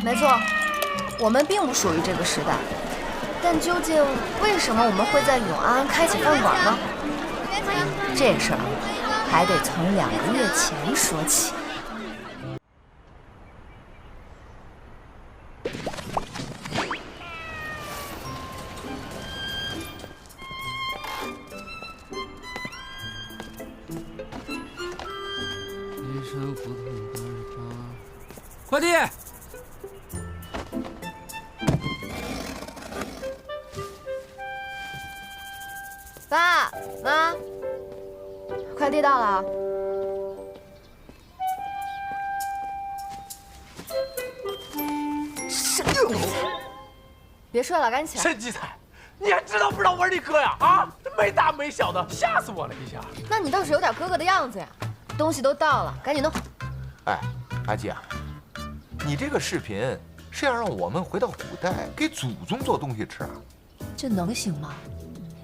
没错，我们并不属于这个时代。但究竟为什么我们会在永安开起饭馆呢？这事儿还得从2个月前说起。林山胡同88，快递。爸妈，快递到了。别睡了，赶紧起来。沈继才，你还知道不知道我是你哥呀？啊，没大没小的，吓死我了一下。那你倒是有点哥哥的样子呀！东西都到了，赶紧弄。哎，阿基啊，你这个视频是要让我们回到古代给祖宗做东西吃啊？这能行吗？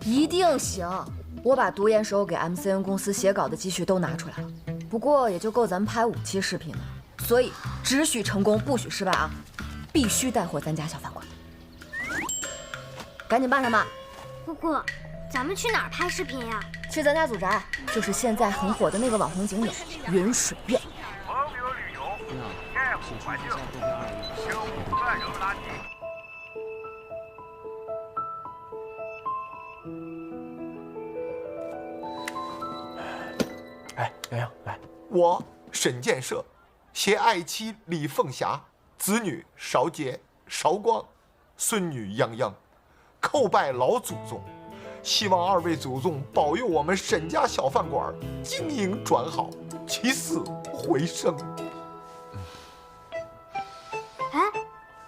一定行！我把读研时候给 MCN 公司写稿的积蓄都拿出来了，不过也就够咱们拍5期视频了。所以只许成功，不许失败啊！必须带火咱家小饭馆。赶紧办上吧。姑姑，咱们去哪儿拍视频呀？去咱家祖宅，就是现在很火的那个网红景点云水苑。风流旅游，爱护环境，修复乱扔垃圾。哎，洋洋，来，我沈建设携爱妻李凤霞、子女邵杰、邵光、孙女泱泱，叩拜老祖宗，希望2位祖宗保佑我们沈家小饭馆经营转好，起死回生。哎，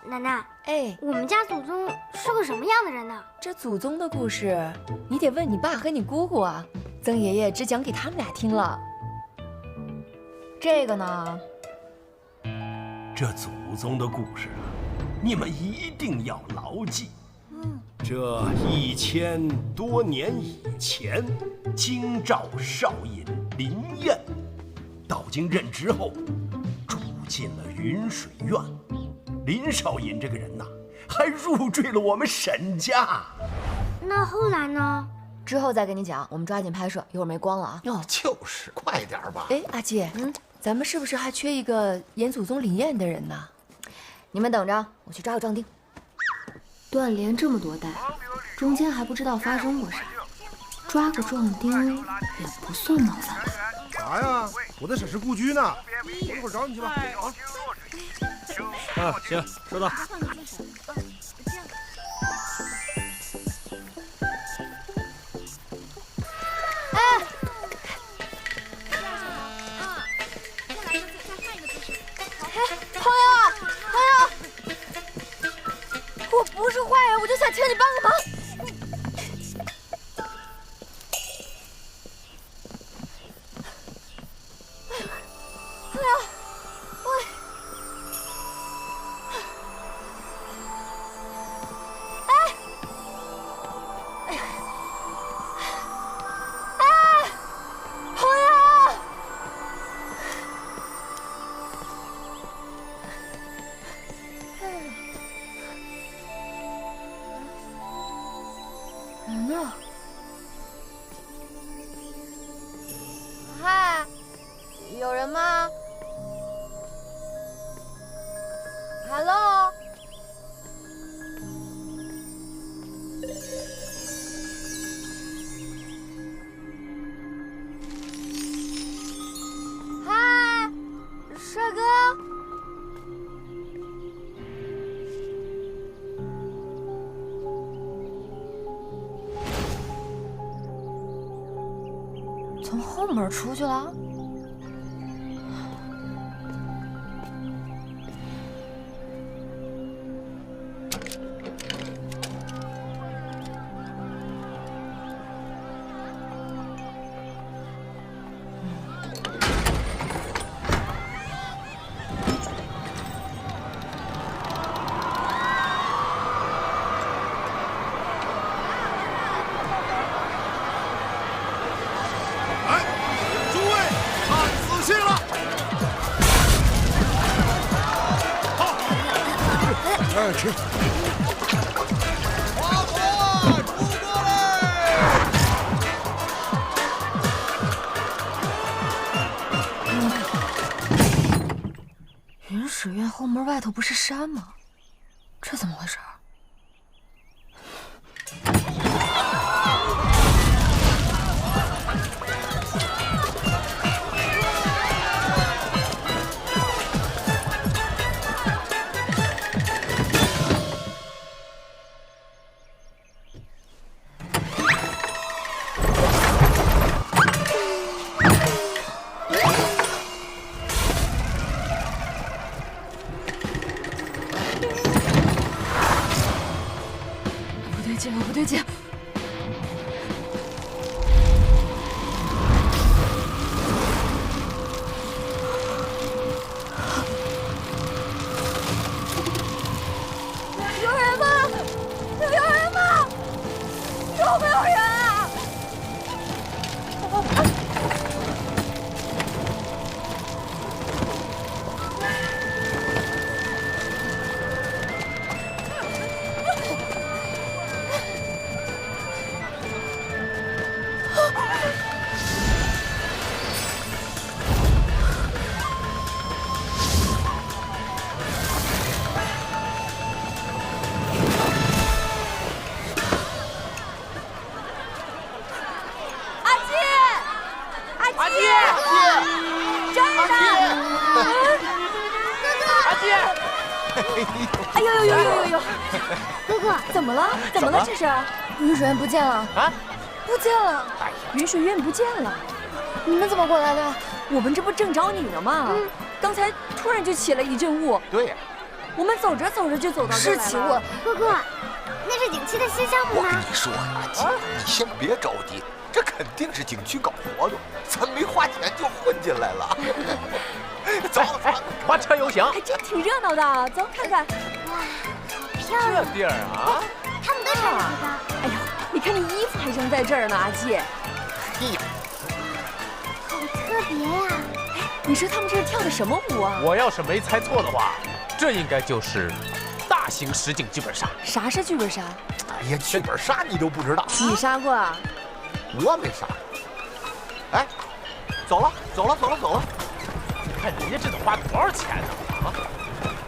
奶奶，哎，我们家祖宗是个什么样的人呢？这祖宗的故事，你得问你爸和你姑姑啊。曾爷爷只讲给他们俩听了。这个呢？这祖宗的故事啊，你们一定要牢记。这1000多年以前，京兆少尹林燕到京任职后，住进了云水苑。林少尹这个人呐，还入赘了我们沈家。那后来呢？之后再跟你讲，我们抓紧拍摄，一会儿没光了啊。就是快点吧。哎，阿基，咱们是不是还缺一个演祖宗林燕的人呢？你们等着，我去抓个壮丁。断联这么多代，中间还不知道发生过啥，抓个壮丁也不算麻烦吧？啥呀？我在审视故居呢，我一会儿找你去吧。啊，行，收到。我不是坏人，我就想请你帮个忙。人呢？嗨，有人吗 ？Hello。嗨，帅哥。从后门出去了。诸位，哎，吃。花火出锅嘞！云史院后门外头不是山吗？这怎么回事？不对劲！有人吗？有人吗？有没有人啊？哎呦！哥哥，怎么了？怎么了？这是云水院不见了啊！不见了！云水院不见了！你们怎么过来的？我们这不正找你呢吗？刚才突然就起了一阵雾。对呀，我们走着走着就走到这儿来了。是起雾。哥哥，那是景区的新项目吗？我跟你说呀，姐，你先别着急，这肯定是景区搞活动，咱没花钱就混进来了。走，花车游行，还真挺热闹的，走看看。哇，好漂亮！这地儿啊，他们都穿着这个。哎呦，你看你衣服还扔在这儿呢，阿季。好特别呀！哎，你说他们这是跳的什么舞啊？我要是没猜错的话，这应该就是大型实景剧本杀。啥是剧本杀？哎呀，剧本杀你都不知道？你杀过啊？我没杀。哎，走了。你看人家这得花多少钱呢？啊，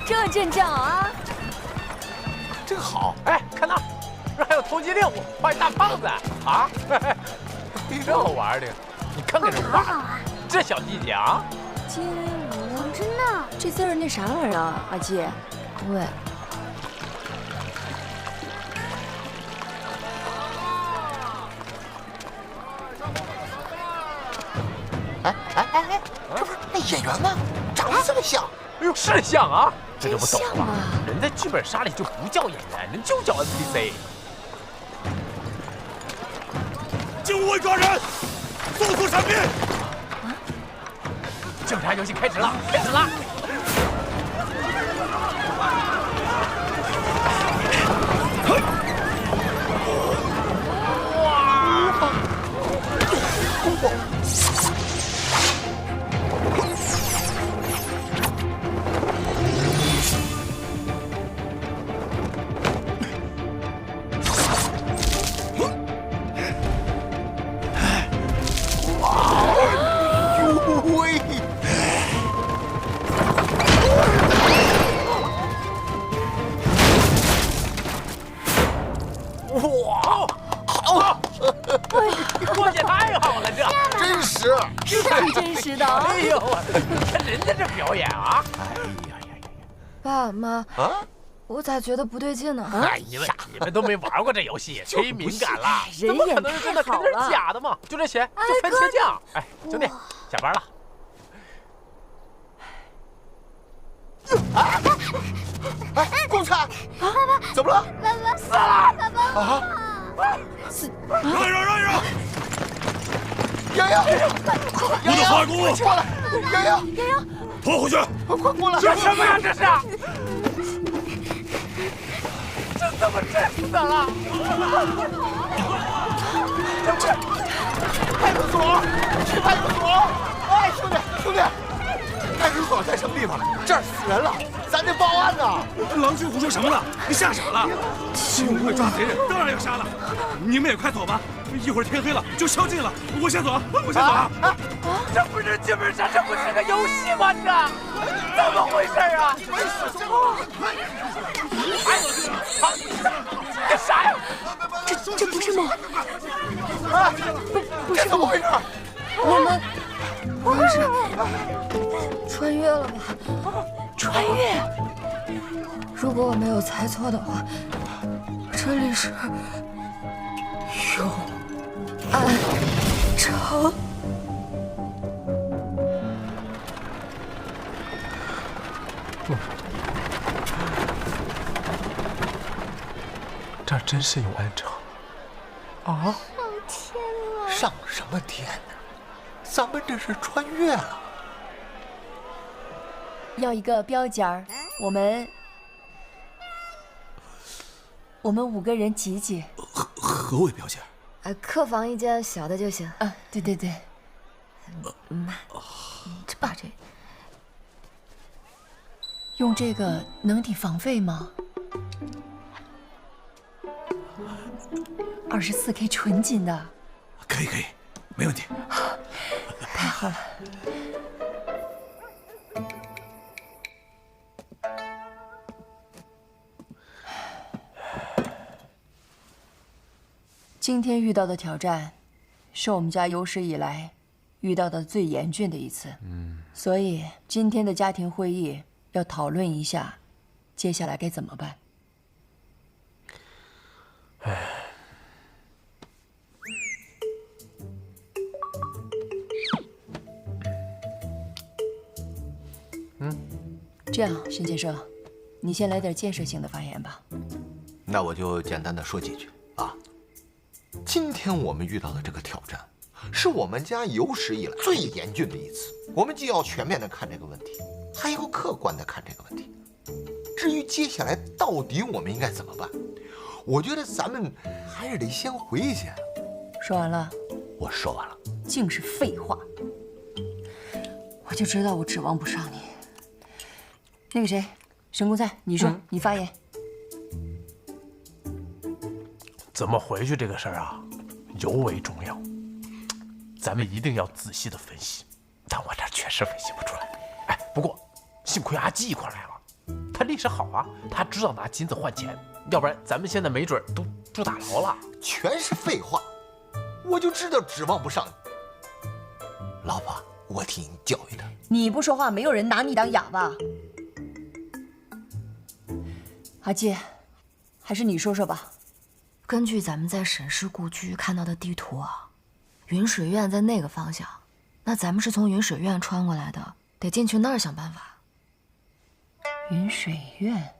这阵仗啊，真好。哎，看那，这还有投机猎物，画一大胖子啊！这好玩的，你看看这画，这小弟弟啊，街舞真的？这字儿那啥玩意儿啊？阿季，喂。哎，这不是那演员吗？长得这么像。哎呦，是像啊，这就不懂了。真像啊！人在剧本杀里就不叫演员，人就叫 NPC。警务卫抓人，搜索闪避。警察游戏开始了！哇，好！过节太好了，这真实，挺真实的。哎呦，你看人家这表演啊！哎呀，爸妈啊，我咋觉得不对劲呢？哎呀，你们都没玩过这游戏，忒敏感了，人怎么可演能是真的？肯定是假的嘛！就这钱，就番茄酱。哎，兄弟，下班了。哎，光灿，爸爸，怎么了？爸爸死了！爸爸啊！让！洋洋，我的花骨，过来！洋洋，拖回去！快过来！这什么呀？这是？这怎么真的了？派出所！去派出所！哎，兄弟，派出所在什么地方？这儿死人了！咱得报案呐！郎君胡说什么呢？你吓傻了？幸会抓贼人，当然要杀了。你们也快走吧，一会儿天黑了就宵禁了。我先走啊，我先走啊！这不是剧本杀，这不是个游戏吗？这怎么回事啊？干啥呀？这不是梦，不是怎么回事？我们是穿越了吧？穿越？如果我没有猜错的话，这里是永安城。这真是永安城啊！上天了！上什么天呢？咱们这是穿越了。要一个标间儿，我们5个人挤挤。何为标间？客房一间小的就行。啊，对对对。这把这用这个能抵房费吗？24K 纯金的。可以，没问题。太好了。今天遇到的挑战，是我们家有史以来遇到的最严峻的一次。所以今天的家庭会议要讨论一下，接下来该怎么办。这样，沈建设，你先来点建设性的发言吧。那我就简单的说几句啊。今天我们遇到的这个挑战，是我们家有史以来最严峻的一次。我们既要全面的看这个问题，还要客观的看这个问题。至于接下来到底我们应该怎么办，我觉得咱们还是得先回去。说完了？我说完了。净是废话。我就知道我指望不上你。那个谁，沈公菜，你说，你发言。怎么回去这个事儿啊，尤为重要，咱们一定要仔细的分析。但我这确实分析不出来。哎，不过幸亏阿基一块来了，他历史好啊，他知道拿金子换钱，要不然咱们现在没准都住大牢了。全是废话，我就知道指望不上你。老婆，我替你教育他。你不说话，没有人拿你当哑巴。阿基，还是你说说吧。根据咱们在沈氏故居看到的地图啊，云水院在那个方向，那咱们是从云水院穿过来的，得进去那儿想办法。云水院。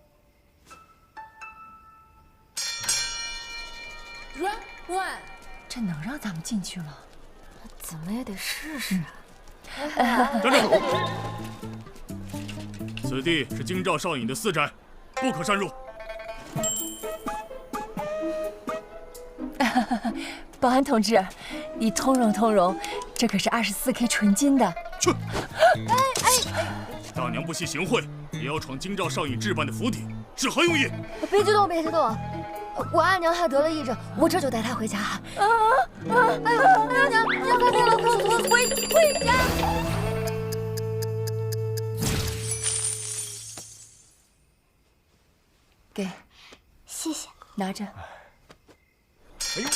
这能让咱们进去吗？怎么也得试试啊！站住！此地是京兆少尹的私宅，不可擅入。保安同志，你通融，这可是24K 纯金的。去！大娘不惜行贿，也要闯京兆少尹置办的府邸，是何用意？别激动，我阿娘还得了癔症，我这就带她回家。哎呦，娘发病了，回家。给，谢谢。拿着。哎呦！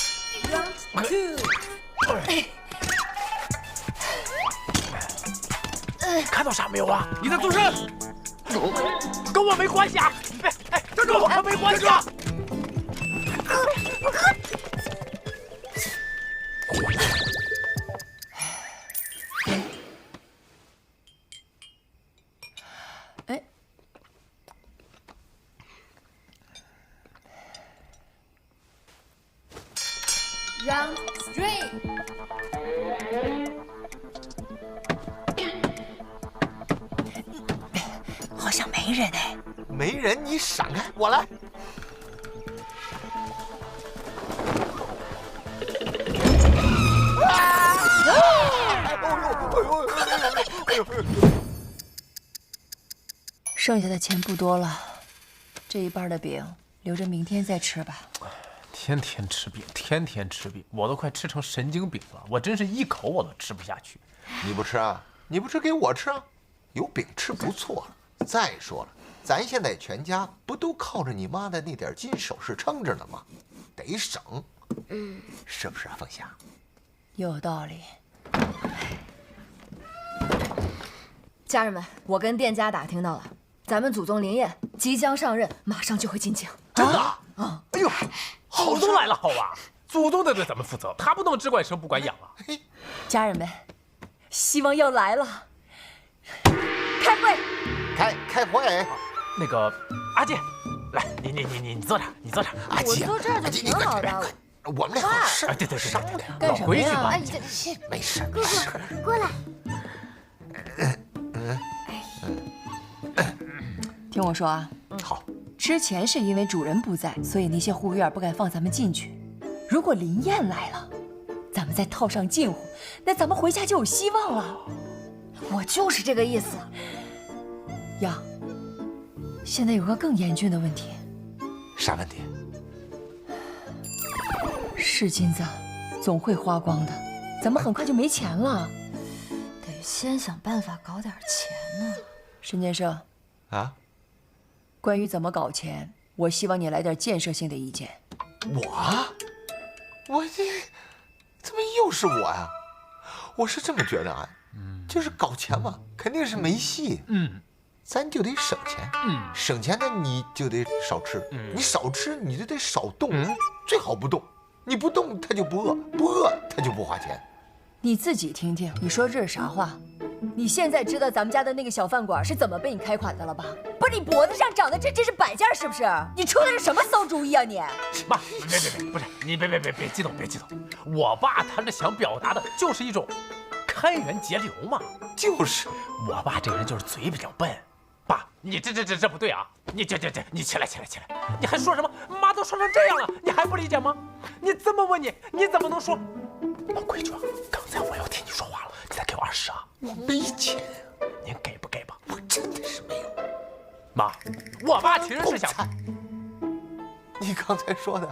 看到啥没有啊？你在做甚？跟我没关系啊！哎，跟我可没关系啊！哎，Round 3。好像没人哎。没人，你闪开，我来。剩下的钱不多了，这一半的饼留着明天再吃吧。天天吃饼，天天吃饼，我都快吃成神经饼了。我真是一口我都吃不下去。你不吃啊？你不吃给我吃啊？有饼吃不错了。再说了，咱现在全家不都靠着你妈的那点金首饰撑着呢吗？得省。是不是啊，凤霞？有道理。家人们，我跟店家打听到了，咱们祖宗林燕即将上任，马上就会进京。真的？啊！哎呦，祖宗来了，好吧？祖宗得对咱们负责，他不能只管生不管养啊。家人们，希望要来了。开会。开会。那个阿健，来，你坐这儿，你坐这儿。阿健，我坐这儿就挺好的。我们俩有事。对，干什么呀？哎，没事。哥哥，过来。听我说啊，好。之前是因为主人不在，所以那些护卫院不敢放咱们进去。如果林燕来了，咱们再套上近乎，那咱们回家就有希望了。我就是这个意思。呀，现在有个更严峻的问题。啥问题？是金子总会花光的，咱们很快就没钱了。得先想办法搞点钱呢。沈建设，啊？关于怎么搞钱，我希望你来点建设性的意见。我这怎么又是我呀？我是这么觉得啊，就是搞钱嘛，肯定是没戏。咱就得省钱。省钱呢，你就得少吃。你少吃，你就得少动。最好不动，你不动他就不饿，不饿他就不花钱。你自己听听，你说这是啥话？你现在知道咱们家的那个小饭馆是怎么被你开款的了吧？不是你脖子上长的这是摆件是不是？你出的是什么馊主意啊你？妈，别，不是你别激动，别激动。我爸他这想表达的就是一种开源节流嘛。就是我爸这个人就是嘴比较笨。爸，你这不对啊！你起来！你还说什么？妈都说成这样了，你还不理解吗？你这么问你怎么能说？老规矩啊，刚才我要替你说话了，你再给我20啊！我没钱，您给不给吧？我真的是没有。妈，我爸其实是想……你刚才说的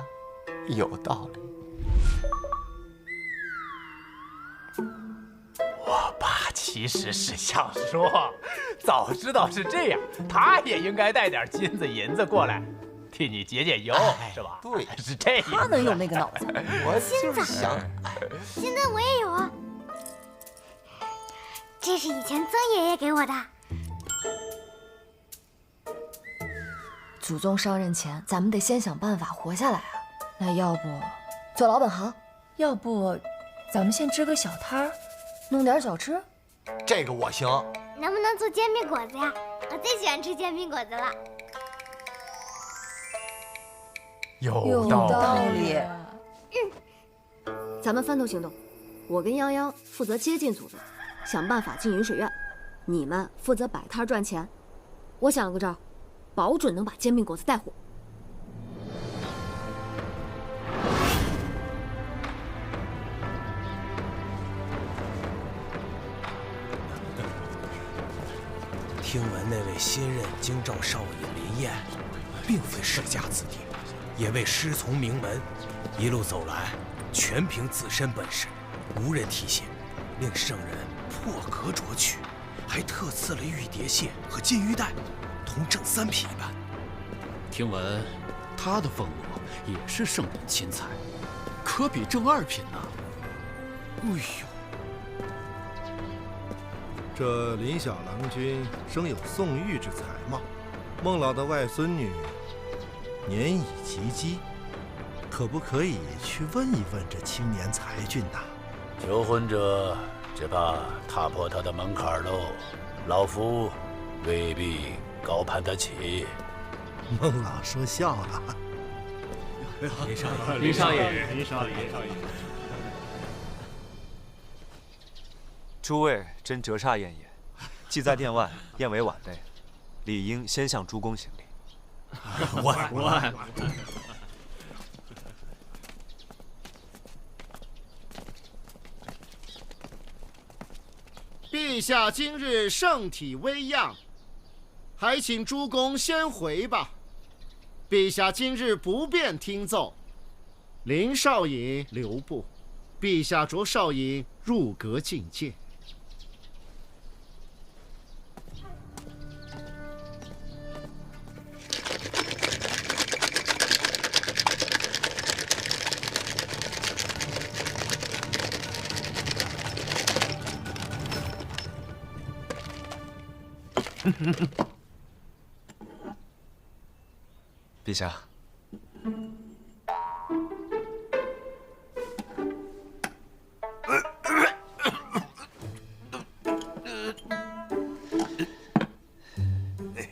有道理。我爸其实是想说，早知道是这样，他也应该带点金子银子过来，替你解解忧，是吧？对，是这样。他能有那个脑子？我就是想，现在我也有啊，这是以前曾爷爷给我的。祖宗上任前，咱们得先想办法活下来啊。那要不做老本行？要不咱们先支个小摊儿，弄点小吃？这个我行。能不能做煎饼果子呀？我最喜欢吃煎饼果子了。有道理。咱们分头行动，我跟泱泱负责接近祖宗，想办法进云水院；你们负责摆摊赚钱。我想了个招，保准能把煎饼果子带火。听闻那位新任京兆少爷林燕，并非世家子弟，也未师从名门，一路走来，全凭自身本事，无人提携，令圣人破格擢取，还特赐了玉蝶蟹和金玉带，同正3匹一般。听闻他的俸禄也是圣人亲采，可比正2品呢。哎呦！这林小郎君生有宋玉之才貌，孟老的外孙女年已及笄，可不可以去问一问这青年才俊呐？求婚者只怕踏破他的门槛喽，老夫未必高攀得起。孟老说笑了。林少爷。诸位真折煞燕也，既在殿外，燕为晚辈，理应先向诸公行礼。我。陛下今日圣体微恙，还请诸公先回吧。陛下今日不便听奏，林少尹留步，陛下着少尹入阁觐见。陛下，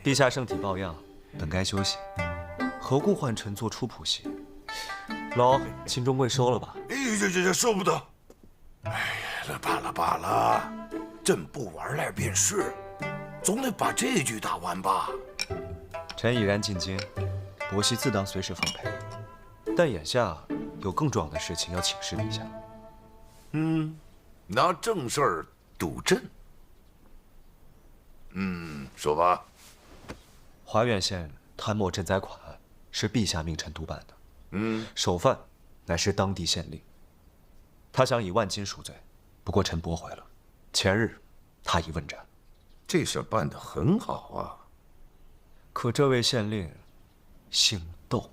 陛下身体抱恙，本该休息，何故唤臣做出仆席？老秦中贵收了吧？这收不得。哎呀，罢了，朕不玩赖便是，总得把这局打完吧。臣已然进京，薄席自当随时奉陪，但眼下有更重要的事情要请示陛下。拿正事儿堵朕。说吧。华苑县贪墨赈灾款案是陛下命臣督办的，首犯乃是当地县令。他想以万金赎罪，不过臣驳回了。前日他已问斩。这事办得很好啊。可这位县令姓窦，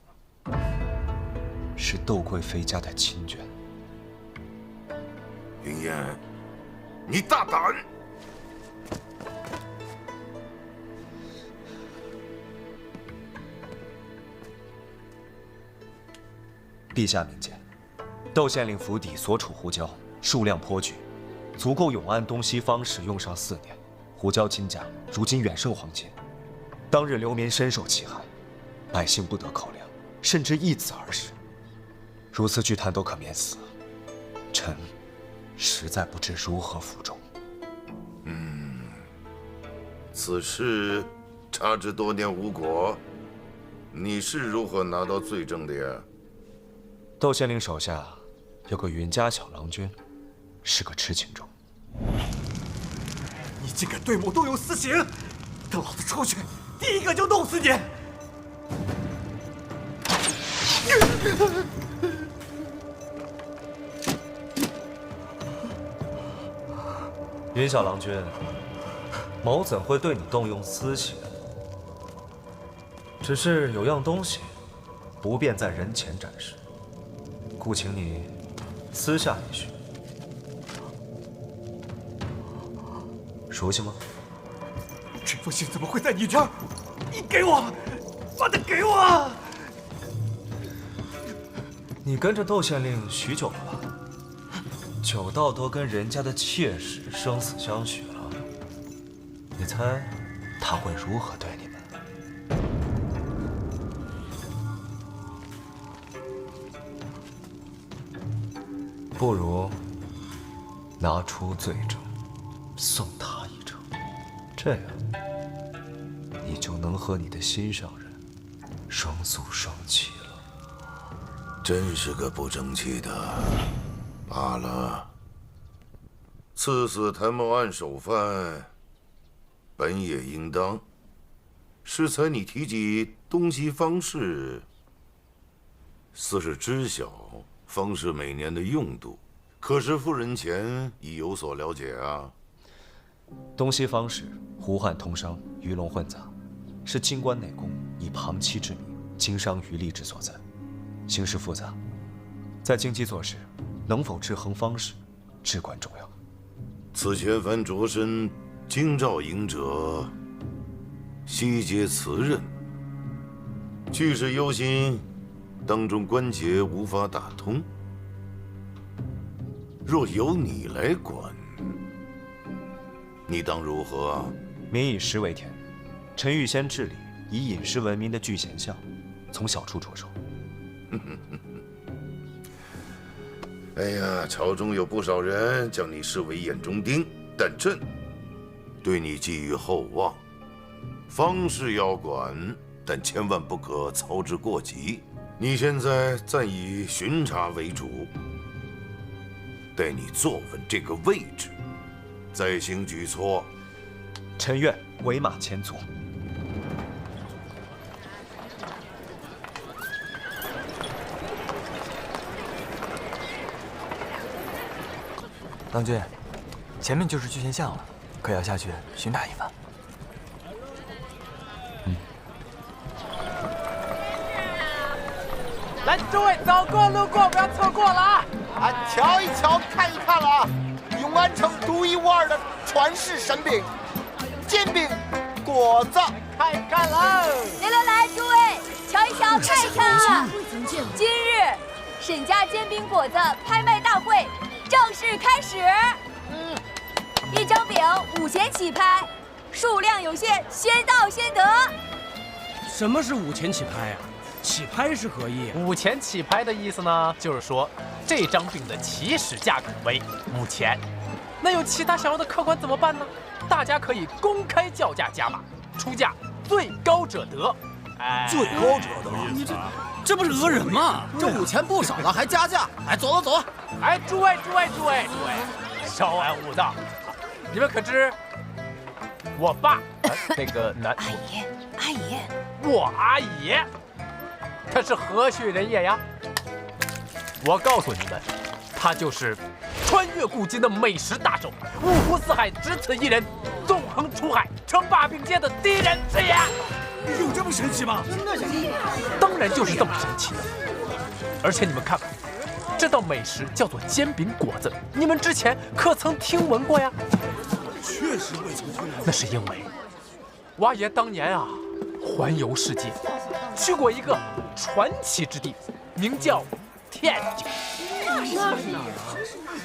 是窦贵妃家的亲眷。云烟，你大胆！陛下明鉴，窦县令府邸所储胡椒数量颇巨，足够永安东西方使用上4年。胡椒金价如今远胜黄金，当日流民深受其害，百姓不得口粮，甚至易子而食。如此巨贪都可免死，臣实在不知如何服众。此事查之多年无果，你是如何拿到罪证的呀？窦县令手下有个云家小郎君，是个痴情种。你竟敢对母动用私刑！等老子出去，第一个就弄死你！云小郎君，某怎会对你动用私刑？只是有样东西不便在人前展示，故请你私下里寻。熟悉吗？这封信怎么会在你这儿？你给我，把它给我！你跟着窦县令许久了吧？久到都跟人家的妾室生死相许了。你猜他会如何对你们？不如拿出罪证，送他一程，这样你就能和你的心上人双宿双栖了。真是个不争气的。罢了，赐死贪墨案首犯，本也应当。适才你提及东西方士，似是知晓方士每年的用度，可是夫人前已有所了解啊。东西方士胡汉通商，鱼龙混杂，是京官内宫以旁戚之名经商渔利之所在，形势复杂，在京畿做事，能否制衡方士，至关重要。此前凡着身京兆营者，悉皆辞任。去世忧心，当中关节无法打通。若由你来管，你当如何啊？民以食为天，臣欲先治理以饮食闻名的聚贤巷，从小处着手。哎呀，朝中有不少人将你视为眼中钉，但朕对你寄予厚望。方士要管，但千万不可操之过急。你现在暂以巡查为主，待你坐稳这个位置，再行举措。臣愿为马前卒。郎君，前面就是聚贤巷了，可要下去巡查一番。来，诸位走过路过不要错过了啊！瞧一瞧，看一看了啊！永安城独一无二的传世神饼——煎饼果子，看一看喽！来，诸位瞧一瞧，看一看啊！今日沈家煎饼果子拍卖大会正式开始。一张饼5钱起拍，数量有限，先到先得。什么是5钱起拍啊？起拍是何意？5钱起拍的意思呢，就是说这张饼的起始价格为5钱。那有其他想要的客官怎么办呢？大家可以公开叫价加码，出价最高者得。最高者得，你这不是讹人吗？这5钱不少了，还加价！走了走了！诸位，稍安勿躁。你们可知我爸那个男阿姨，我阿姨，他是何许人也呀？我告诉你们，他就是穿越古今的美食大手，五湖四海只此一人，纵横出海，称霸并肩的第一人是也。有这么神奇吗？当然就是这么神奇的。而且你们看看，这道美食叫做煎饼果子，你们之前可曾听闻过呀？确实未曾听闻。那是因为我阿爷当年啊环游世界，去过一个传奇之地，名叫天津。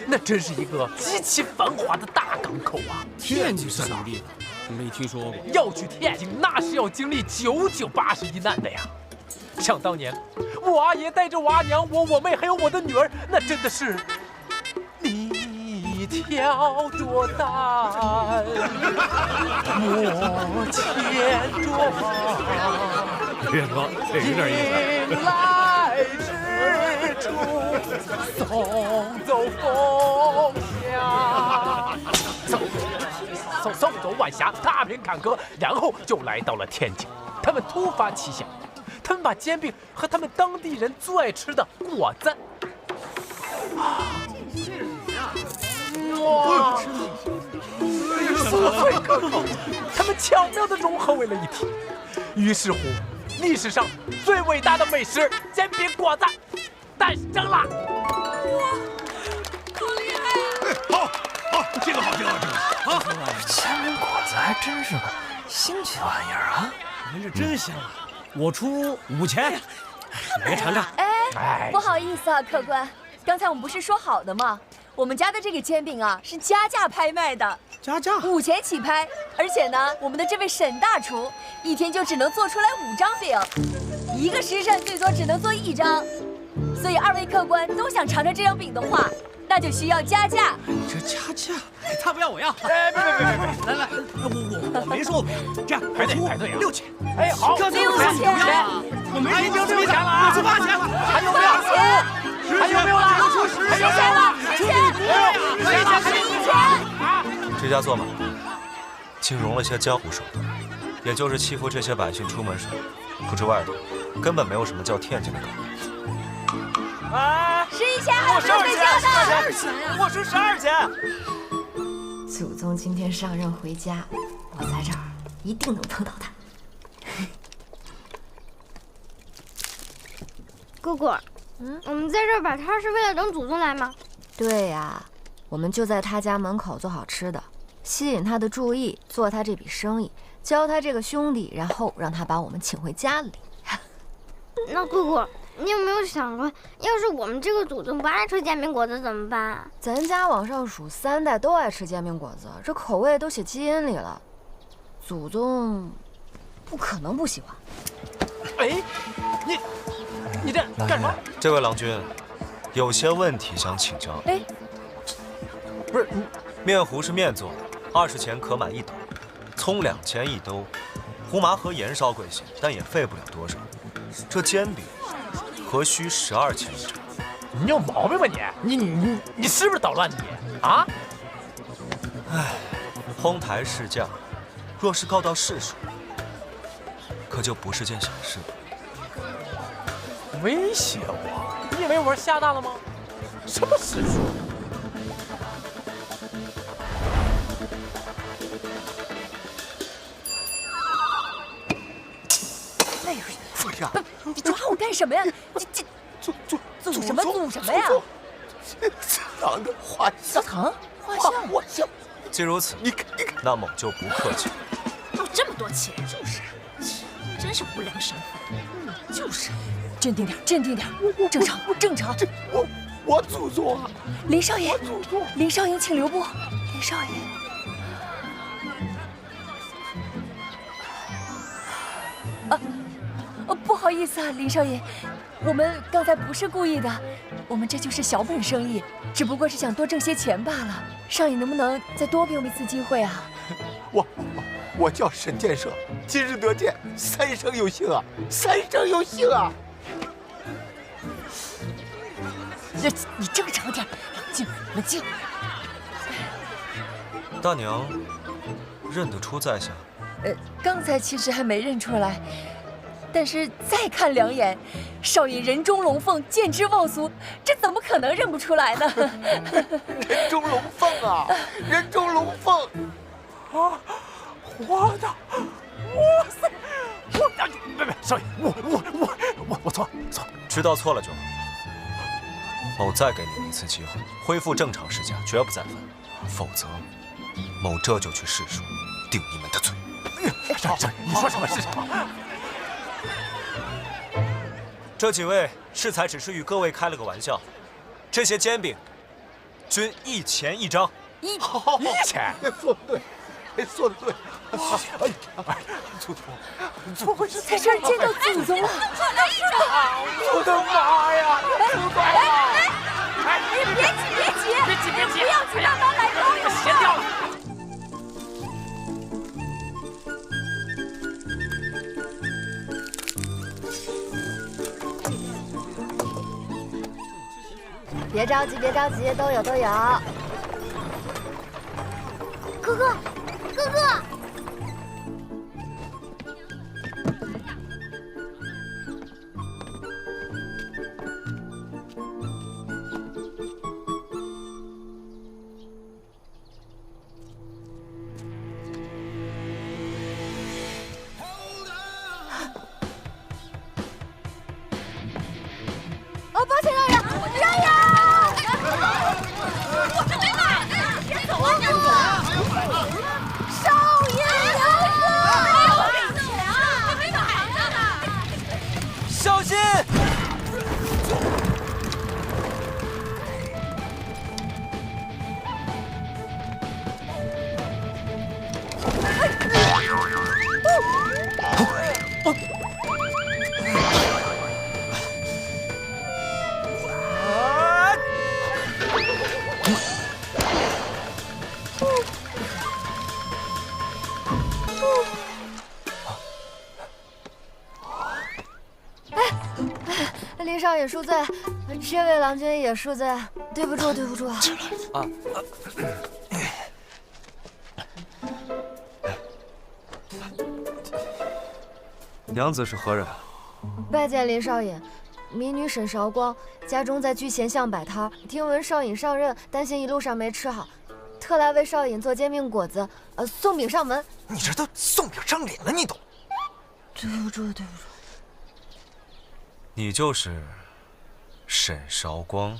那真是一个极其繁华的大港口啊！天津是哪地方？没听说过。要去天津，那是要经历9981难的呀。想当年，我阿爷带着我阿娘、我妹还有我的女儿，那真的是你挑着担，我牵着马。别说，这有点意思。迎来之处，送走风霞。送走晚霞，踏平坎坷，然后就来到了天津。他们突发奇想，他们把煎饼和他们当地人最爱吃的果子，哇，酥脆可口，他们巧妙地融合为了一体。于是乎，历史上最伟大的美食——煎饼果子诞生了。好厉害呀！好，这个好。煎饼果子还真是个新奇玩意儿啊！闻着真香啊！我出5钱，哪个尝尝？不好意思啊，客官，刚才我们不是说好的吗？我们家的这个煎饼啊是加价拍卖的，加价5钱起拍，而且呢，我们的这位沈大厨一天就只能做出来5张饼，1个时辰最多只能做1张，所以2位客官都想尝尝这张饼的话，那就需要加价。这加价，他不要我要。别，来，我没说我不要。这样排队啊！6钱。好，6钱。我没已经6钱了啊！出8钱了，还有没有？还有没有了？出10钱了，10钱，还有1钱。这家做买卖竟融了些江湖手段，也就是欺负这些百姓出门时，不知外头根本没有什么叫天津的港。 11钱还有12钱，12钱呀！我出12钱。祖宗今天上任回家，我在这儿一定能碰到他。姑姑，我们在这儿摆摊是为了等祖宗来吗？对呀，我们就在他家门口做好吃的，吸引他的注意，做他这笔生意，教他这个兄弟，然后让他把我们请回家里。那姑姑，你有没有想过，要是我们这个祖宗不爱吃煎饼果子怎么办啊？咱家往上数3代都爱吃煎饼果子，这口味都写基因里了，祖宗不可能不喜欢。哎，你这干什么？这位郎君，有些问题想请教。哎，不是，面糊是面做的，20钱可买1斗；葱2钱1兜；胡麻和盐稍贵些，但也费不了多少。这煎饼何须12钱1张？你有毛病吧你？你是不是捣乱你啊？唉，哄抬市价，若是告到世上，可就不是件小事了。威胁我？你以为我是吓大了吗？什么世数？放下！你抓我干什么呀？祖什么呀？祠堂的画像。祠堂画像。既如此，你看，那某就不客气。要这么多钱，真是无良商贩。就是，镇定点，正常。我祖宗啊！林少爷，我祖宗！林少爷，请留步。林少爷。不好意思啊，林少爷，我们刚才不是故意的，我们这就是小本生意，只不过是想多挣些钱罢了。少爷能不能再多给我们一次机会啊？我叫沈建设，今日得见，三生有幸啊！3生有幸啊！你正常点，冷静。大娘，认得出在下？刚才其实还没认出来。但是再看2眼，少爷人中龙凤，见之忘俗，这怎么可能认不出来呢？人中龙凤啊，人中龙凤啊，活的！哇塞！别，少爷，我错。知道错了就好。某再给你们一次机会，恢复正常市价，绝不再犯，否则，某这就去市署定你们的罪。少爷，你说什么是什么？这几位适才只是与各位开了个玩笑，这些煎饼均1钱1张。1钱？说得对。哎，祖宗，怎么回事？在这儿见到祖宗了！我的妈呀！别急，不要急，慢慢来，都有鞋掉了。别着急，都有。哥哥。抱歉大人，让呀！我这没买呢，别走啊，娘子！少爷娘子，我没买呢。小心！林少爷恕罪，这位郎君也恕罪，对不住。啊。娘子是何人？拜见林少爷，民女沈韶光，家中在聚贤巷摆摊，听闻少尹上任，担心一路上没吃好，特来为少尹做煎饼果子，送饼上门。你这都送饼上脸了，你都。对不住。你就是沈韶光。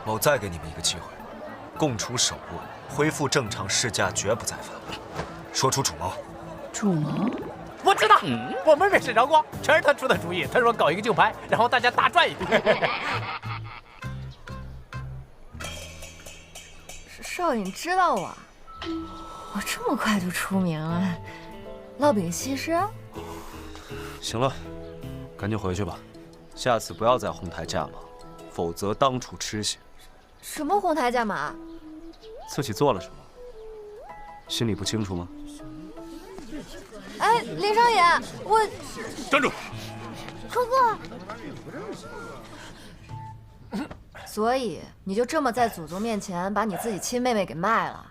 某再给你们一个机会，供出首物，恢复正常市价，绝不再犯。说出主谋。主谋？我知道，我妹妹沈韶光，全是他出的主意。他说搞一个竞拍，然后大家大赚一笔。少尹知道我这么快就出名了，烙饼西施。行了，赶紧回去吧，下次不要再哄抬价码，否则当处吃血。什么哄抬价码？自己做了什么，心里不清楚吗？哎，林少爷，我站住！哥哥。所以你就这么在祖宗面前把你自己亲妹妹给卖了？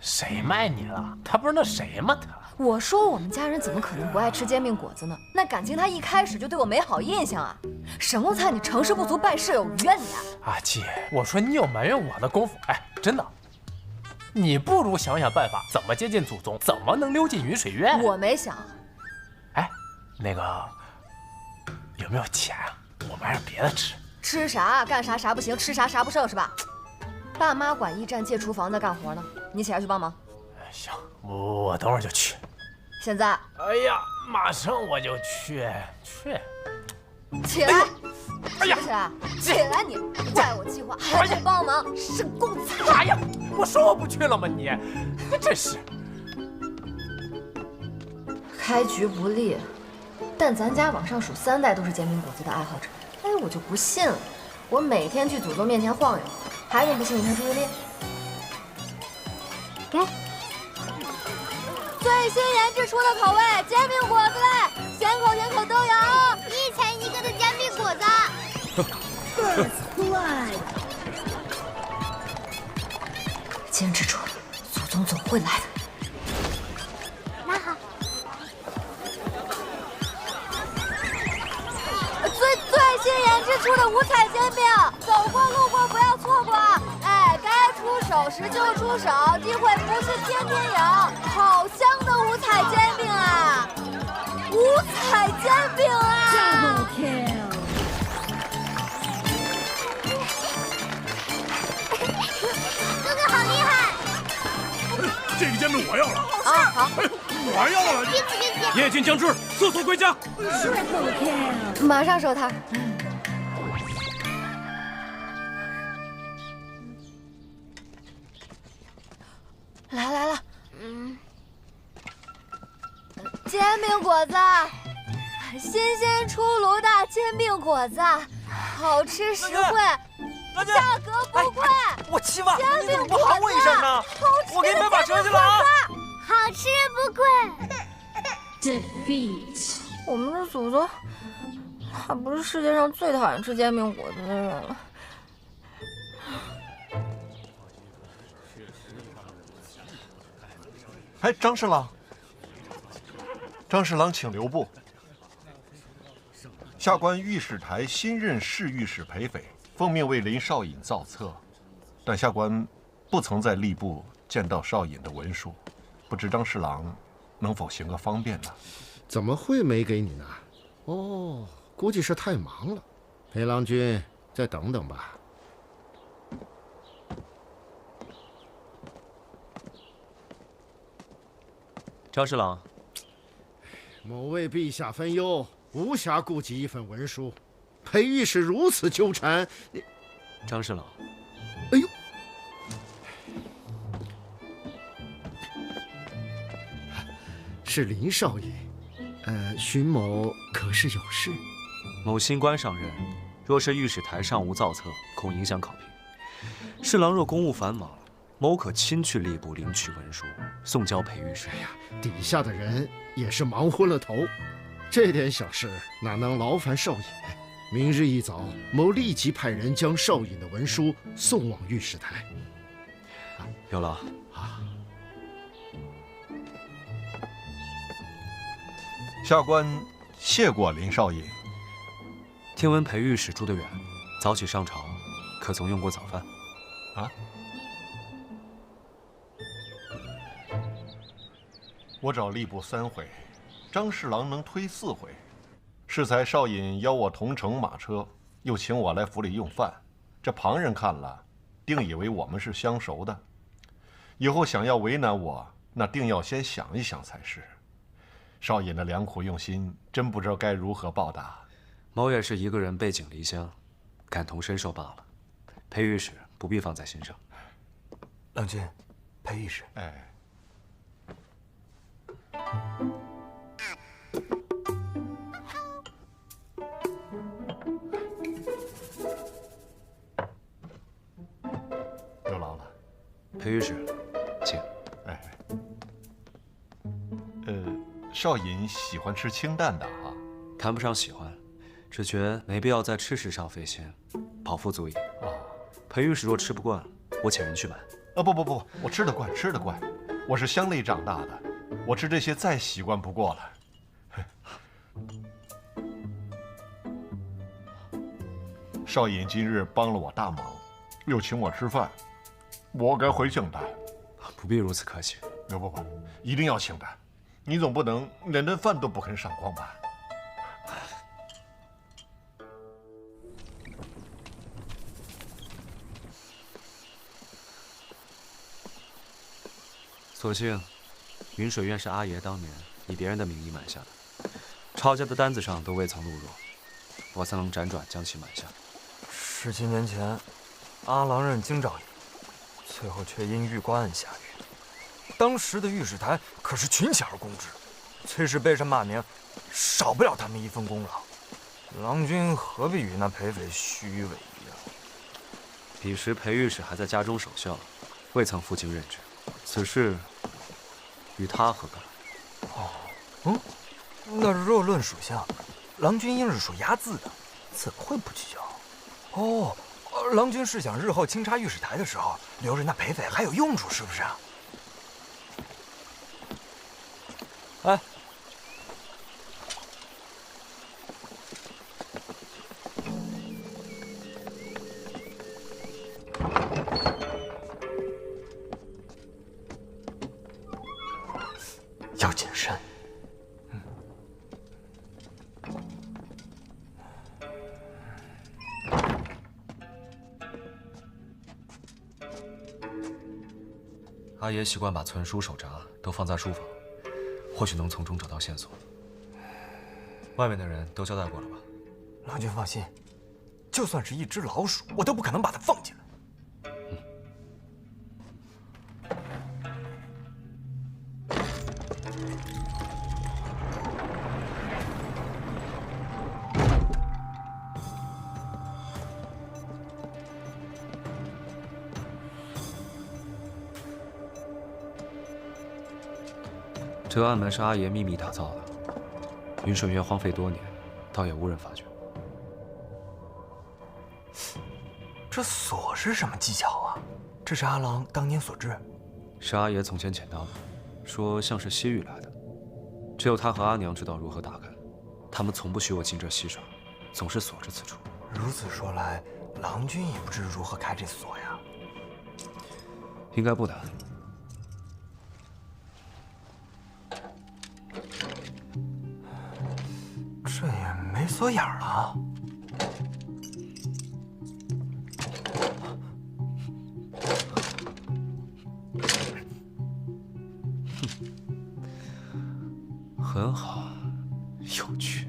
谁卖你了？他不是那谁吗？他。我说我们家人怎么可能不爱吃煎饼果子呢？那感情他一开始就对我没好印象啊！沈公才，你成事不足败事有余啊你！阿季，我说你有埋怨我的功夫，哎，真的，你不如想想办法，怎么接近祖宗，怎么能溜进云水院？我没想。哎，那个有没有钱啊？我买点别的吃。吃啥干啥啥不行，吃啥啥不剩是吧？爸妈管驿站借厨房在干活呢，你起来去帮忙。行，我等会儿就去。现在？哎呀，马上我就去。起来！哎呀，起来！起来你！怪我计划还不帮忙，省公财！哎呀，我说我不去了吗你？真是。开局不利，但咱家往上数3代都是煎饼果子的爱好者。哎，我就不信了，我每天去祖宗面前晃悠，还能不吸引他注意力？给。最新研制出的口味煎饼果子嘞，咸口甜口都有，1钱1个的煎饼果子。坚持住，祖宗总会来的。拿好。最新研制出的五彩煎饼，走过路过不要错过。哎，该出手时就出手，机会不是天天有。好香的五彩煎饼啊！五彩煎饼啊！哥哥好厉害！这个煎饼我要了。啊，好，我要了。别！夜尽将至，速速归家。马上收摊。来了，煎饼果子，新鲜出炉的煎饼果子，好吃实惠，价格不贵。我7万，煎饼不喊我一声呢？我给你们把车去了啊！好吃不贵。Defeat， 我们的祖宗还不是世界上最讨厌吃煎饼果子的人了。哎，张侍郎，请留步。下官御史台新任侍御史裴斐，奉命为林少尹造册，但下官不曾在吏部见到少尹的文书，不知张侍郎能否行个方便呢？怎么会没给你呢？哦，估计是太忙了。裴郎君，再等等吧。张侍郎，某为陛下分忧，无暇顾及一份文书。裴御史如此纠缠，张侍郎，哎呦，是林少爷。荀某可是有事？某新官上任，若是御史台上无造册，恐影响考评。侍郎若公务繁忙，某可亲去吏部领取文书，送交裴御史。哎呀，底下的人也是忙昏了头，这点小事哪能劳烦少尹？明日一早，某立即派人将少尹的文书送往御史台。有了。下官谢过林少尹。听闻裴御史住得远，早起上朝，可曾用过早饭？啊？我找吏部3回，张侍郎能推4回。适才少尹邀我同乘马车，又请我来府里用饭，这旁人看了，定以为我们是相熟的。以后想要为难我，那定要先想一想才是。少尹的良苦用心，真不知道该如何报答。某也是一个人背井离乡，感同身受罢了。裴御史不必放在心上。郎君，裴御史。哎。有劳了。裴御史，请。哎。少尹喜欢吃清淡的啊？谈不上喜欢，只觉没必要在吃食上费心，饱腹足矣。裴御史若吃不惯，我遣人去买。不，我吃得惯，吃得惯。我是乡里长大的，我吃这些再习惯不过了。少尹今日帮了我大忙，又请我吃饭，我该回请他。不必如此客气。不，一定要请他。你总不能连顿饭都不肯赏光吧？所幸，云水院是阿爷当年以别人的名义买下的，抄家的单子上都未曾录入，我才能辗转将其买下。17年前，阿郎任京兆尹，最后却因御官案下狱。当时的御史台可是群起而攻之，崔氏背上骂名，少不了他们一份功劳。郎君何必与那裴匪虚与委蛇啊？彼时裴御史还在家中守孝，未曾负荆任职，此事与他何干？那若论属相，郎君应是属押字的，怎么会不计较？郎君是想日后清查御史台的时候，留着那裴匪还有用处，是不是啊？哎，要谨慎。阿爷习惯把存书、手札都放在书房，或许能从中找到线索。外面的人都交代过了吧？郎君放心，就算是一只老鼠，我都不可能把它放进来。这暗门是阿爷秘密打造的，云水院荒废多年，倒也无人发觉。这锁是什么技巧啊？这是阿郎当年所制？是阿爷从前捡到的，说像是西域来的，只有他和阿娘知道如何打开。他们从不许我进这戏耍，总是锁着此处。如此说来，郎君也不知如何开这锁呀？应该不难。这也没锁眼儿啊。很好，有趣。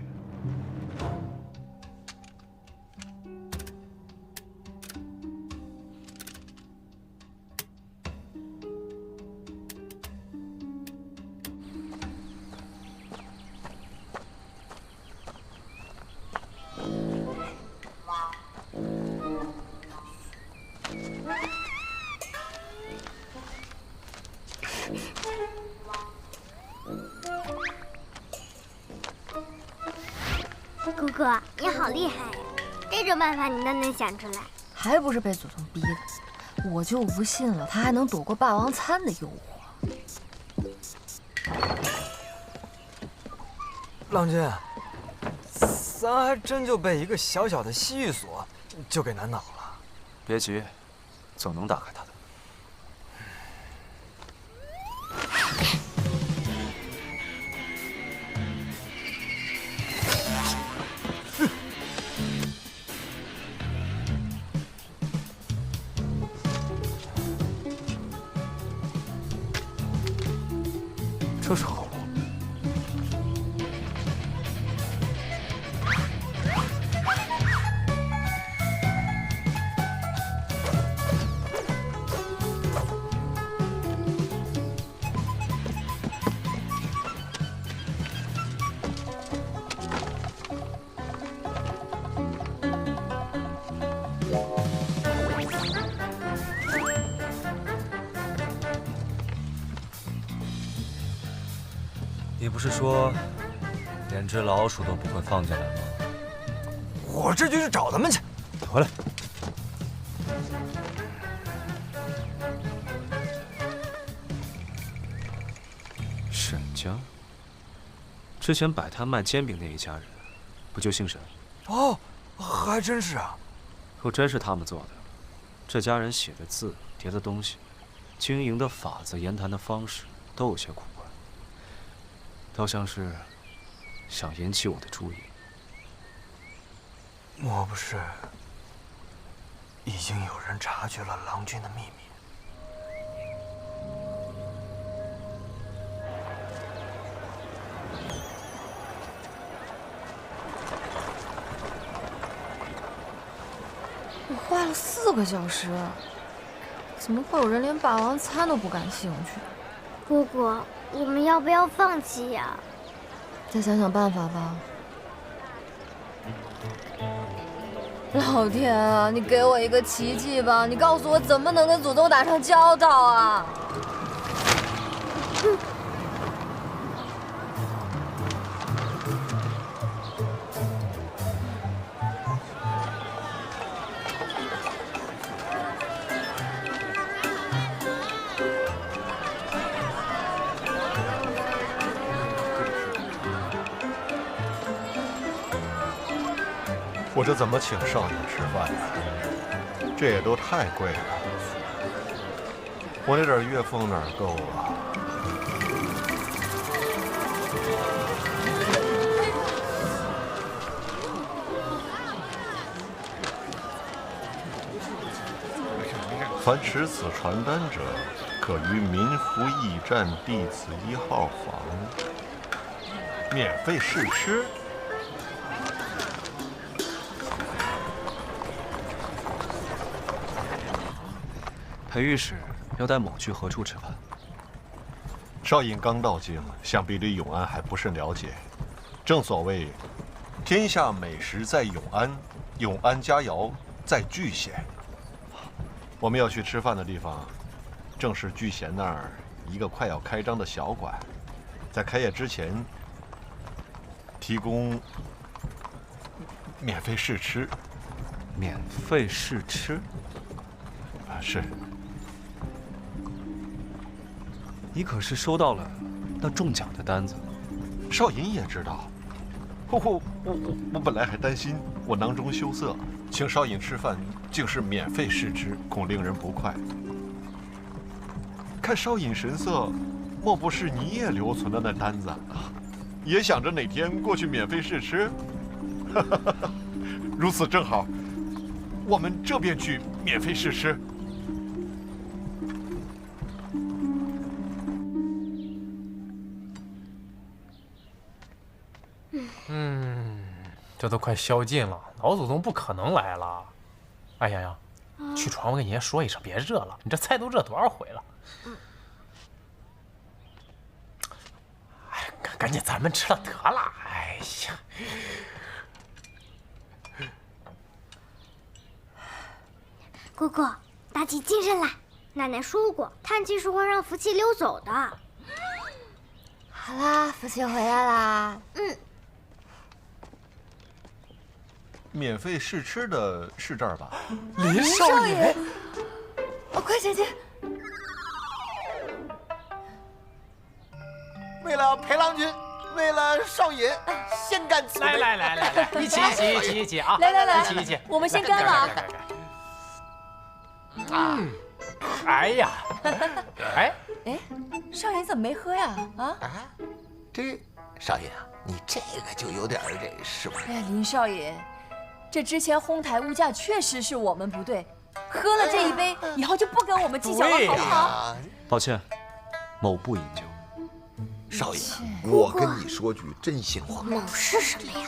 姑姑，你好厉害呀！这种办法你都能想出来，还不是被祖宗逼的？我就不信了，他还能躲过霸王餐的诱惑。郎君，咱还真就被一个小小的西域锁就给难倒了。别急，总能打开它的。这是何物？你不是说连只老鼠都不会放进来吗？我这就去找他们去。回来。沈家，之前摆摊卖煎饼那一家人，不就姓沈？哦，还真是啊。若真是他们做的，这家人写的字、叠的东西、经营的法子、言谈的方式，都有些古怪，倒像是想引起我的注意。莫不是已经有人察觉了郎君的秘密？我花了4个小时，怎么会有人连霸王餐都不感兴趣？姑姑，我们要不要放弃呀？再想想办法吧。老天啊，你给我一个奇迹吧！你告诉我怎么能跟祖宗打上交道啊？我这怎么请少爷吃饭呀？这也都太贵了，我那点月俸哪儿够啊？凡持此传单者，可于民福驿站弟子1号房免费试吃。裴御史要带某去何处吃饭？少尹刚到京，想必对永安还不甚了解。正所谓，天下美食在永安，永安佳肴在聚贤。我们要去吃饭的地方，正是聚贤那儿一个快要开张的小馆，在开业之前，提供免费试吃。免费试吃？是。你可是收到了那中奖的单子？少尹也知道。我本来还担心我囊中羞涩，请少尹吃饭竟是免费试吃，恐令人不快。看少尹神色，莫不是你也留存了那单子？也想着哪天过去免费试吃？如此正好，我们这便去免费试吃。这都快宵禁了，老祖宗不可能来了。哎洋洋，去床，我跟爷爷说一声，别热了，你这菜都热多少回了？哎，赶紧咱们吃了得了。哎呀，姑姑，大吉精神啦！奶奶说过，叹气是会让福气溜走的。好啦，福气回来啦。免费试吃的是这儿吧？林少爷，快前进！为了裴郎君，为了少尹，先干此杯！来，一起啊！来，一起，我们先干了啊！哎呀，哎，少爷怎么没喝呀？这少尹啊，你这个就有点这是吧？哎呀，林少爷。这之前哄抬物价确实是我们不对，喝了这一杯以后就不跟我们计较了，好不好？抱歉，某不饮酒。少爷，我跟你说句真心话，某是什么呀？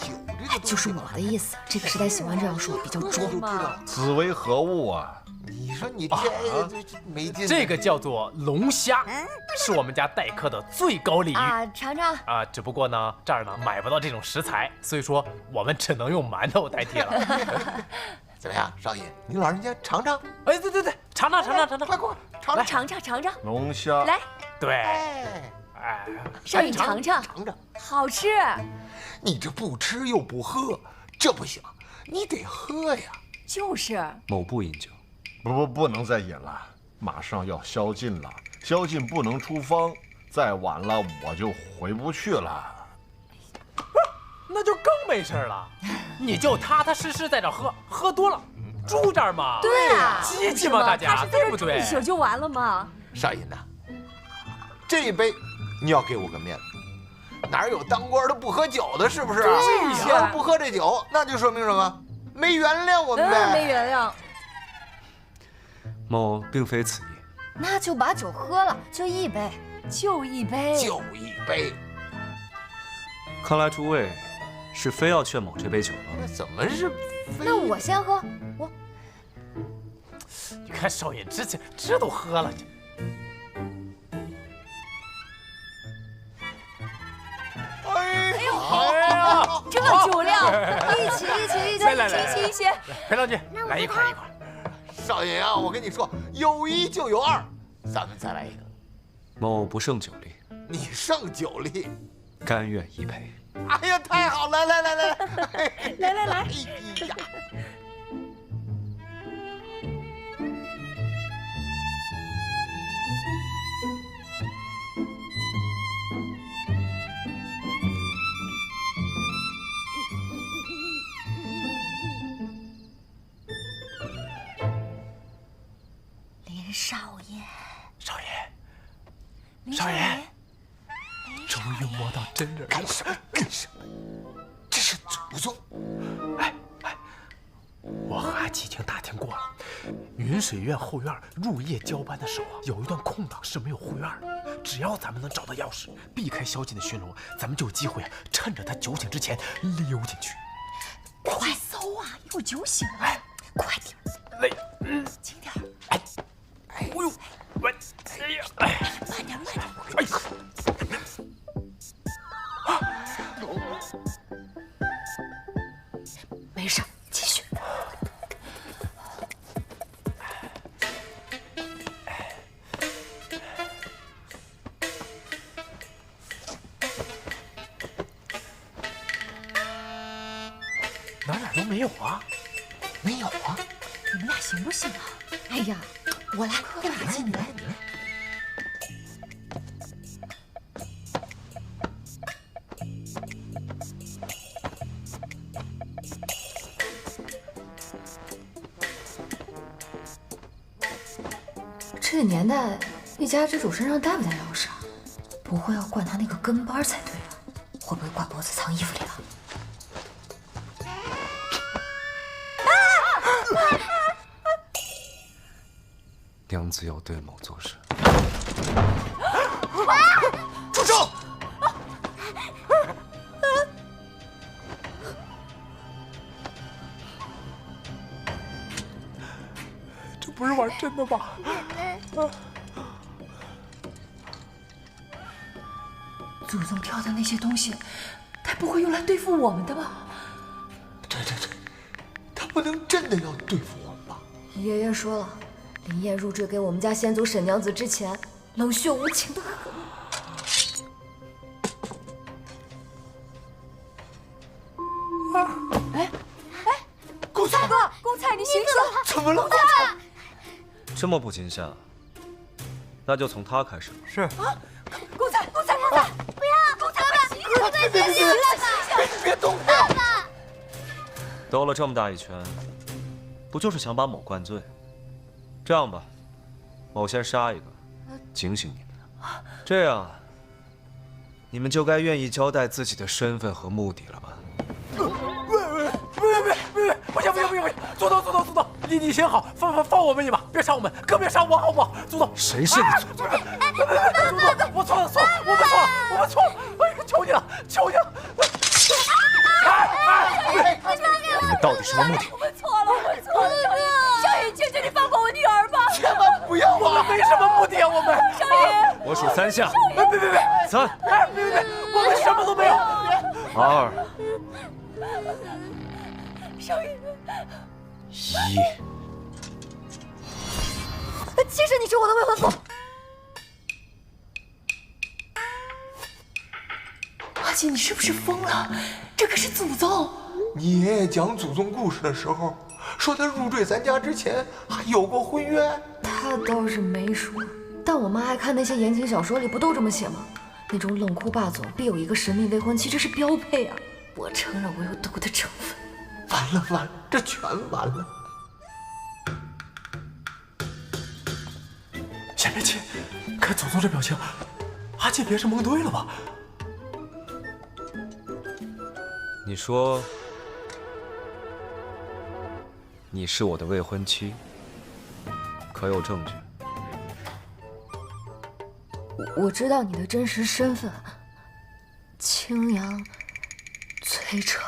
就是某的意思。这个时代喜欢这样说，比较装嘛。此为何物啊？你说你这没劲。这个叫做龙虾，是我们家待客的最高礼遇啊！尝尝啊！只不过呢，这儿呢买不到这种食材，所以说我们只能用馒头代替了。怎么样，少爷，您老人家尝尝？哎，对，尝尝，快过来尝尝。龙虾，来，对，哎，少爷尝尝，好吃。你这不吃又不喝，这不行，你得喝呀。就是。某不饮酒。不能再饮了，马上要宵禁了，宵禁不能出方，再晚了我就回不去了。那就更没事了，你就踏踏实实在这喝，喝多了住这儿嘛。对啊，积极嘛，大家，对不对？一宿就完了嘛。少尹呐，这一杯你要给我个面子，哪有当官的不喝酒的，是不是？对呀，不喝这酒，那就说明什么？没原谅我们呗。没原谅。某并非此意，那就把酒喝了，就一杯。看来诸位是非要劝某这杯酒了。怎么是？那我先喝，你看少爷这都喝了。哎呦，好，这酒量，一起，来，一起。裴将军，来一块。少爷啊，我跟你说，有一就有二，咱们再来一个。某不胜酒力，你胜酒力，甘愿一赔。哎呀，太好了！来，来。哎呀！林少爷，少爷，终于摸到真人了。干什么？这是祖宗。哎，我和阿七已经打听过了，云水院后院入夜交班的时候啊，有一段空档是没有护院的。只要咱们能找到钥匙，避开萧劲的巡逻，咱们就有机会趁着他酒醒之前溜进去。快搜啊！一会儿酒醒了，快点，轻点。哎呦，慢点。没事，继续。哪都没有啊，没有啊，你们俩行不行啊？哎呀，我来，你来。这个年代，一家之主身上带不带钥匙啊？不会要灌他那个跟班才对啊？会不会挂脖子藏衣服里了？娘子要对某做事。住手！这不是玩真的吧？祖宗挑的那些东西，他不会用来对付我们的吧？对，他不能真的要对付我们吧？爷爷说了，林燕入赘给我们家先祖沈娘子之前，冷血无情的很。公菜哥，公菜，你醒醒！怎么了？这么不惊吓，那就从他开始吧。是。公菜，不要！公菜，别动！爸爸，兜了这么大一圈，不就是想把某灌醉？这样吧，某先杀一个，警醒你们，这样你们就该愿意交代自己的身份和目的了吧？不行！祖宗，你先好，放我们一马，别杀我们，更别杀我，好不好？祖宗，谁是你祖宗？祖宗，我错了，我们错了，哎，求你了！你们到底什么目的？我们错了！少爷，求求你放过我女儿吧！千万不要啊！我们没什么目的啊，我们。少爷，我数3下。别！3，别，我们什么都没有。 2，少爷，1。先生，你是我的未婚夫。阿姐，你是不是疯了？这可是祖宗。你爷爷讲祖宗故事的时候，说他入赘咱家之前还有过婚约。他倒是没说，但我妈爱看那些言情小说里不都这么写吗？那种冷酷霸总必有一个神秘未婚妻，这是标配啊！我承认我有毒的成分。完了，这全完了。先别急，看祖宗这表情，阿姐别是蒙对了吧？你说你是我的未婚妻，可有证据？我知道你的真实身份，青阳崔澈。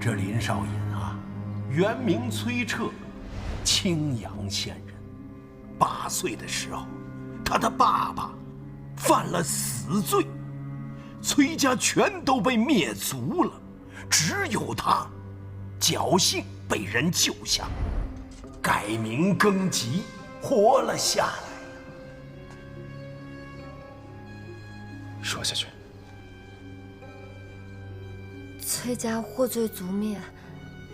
这林少隐啊，原名崔彻，青阳县人。8岁的时候，他的爸爸犯了死罪，崔家全都被灭族了，只有他侥幸被人救下，改名更籍，活了下来。说下去。崔家获罪族灭，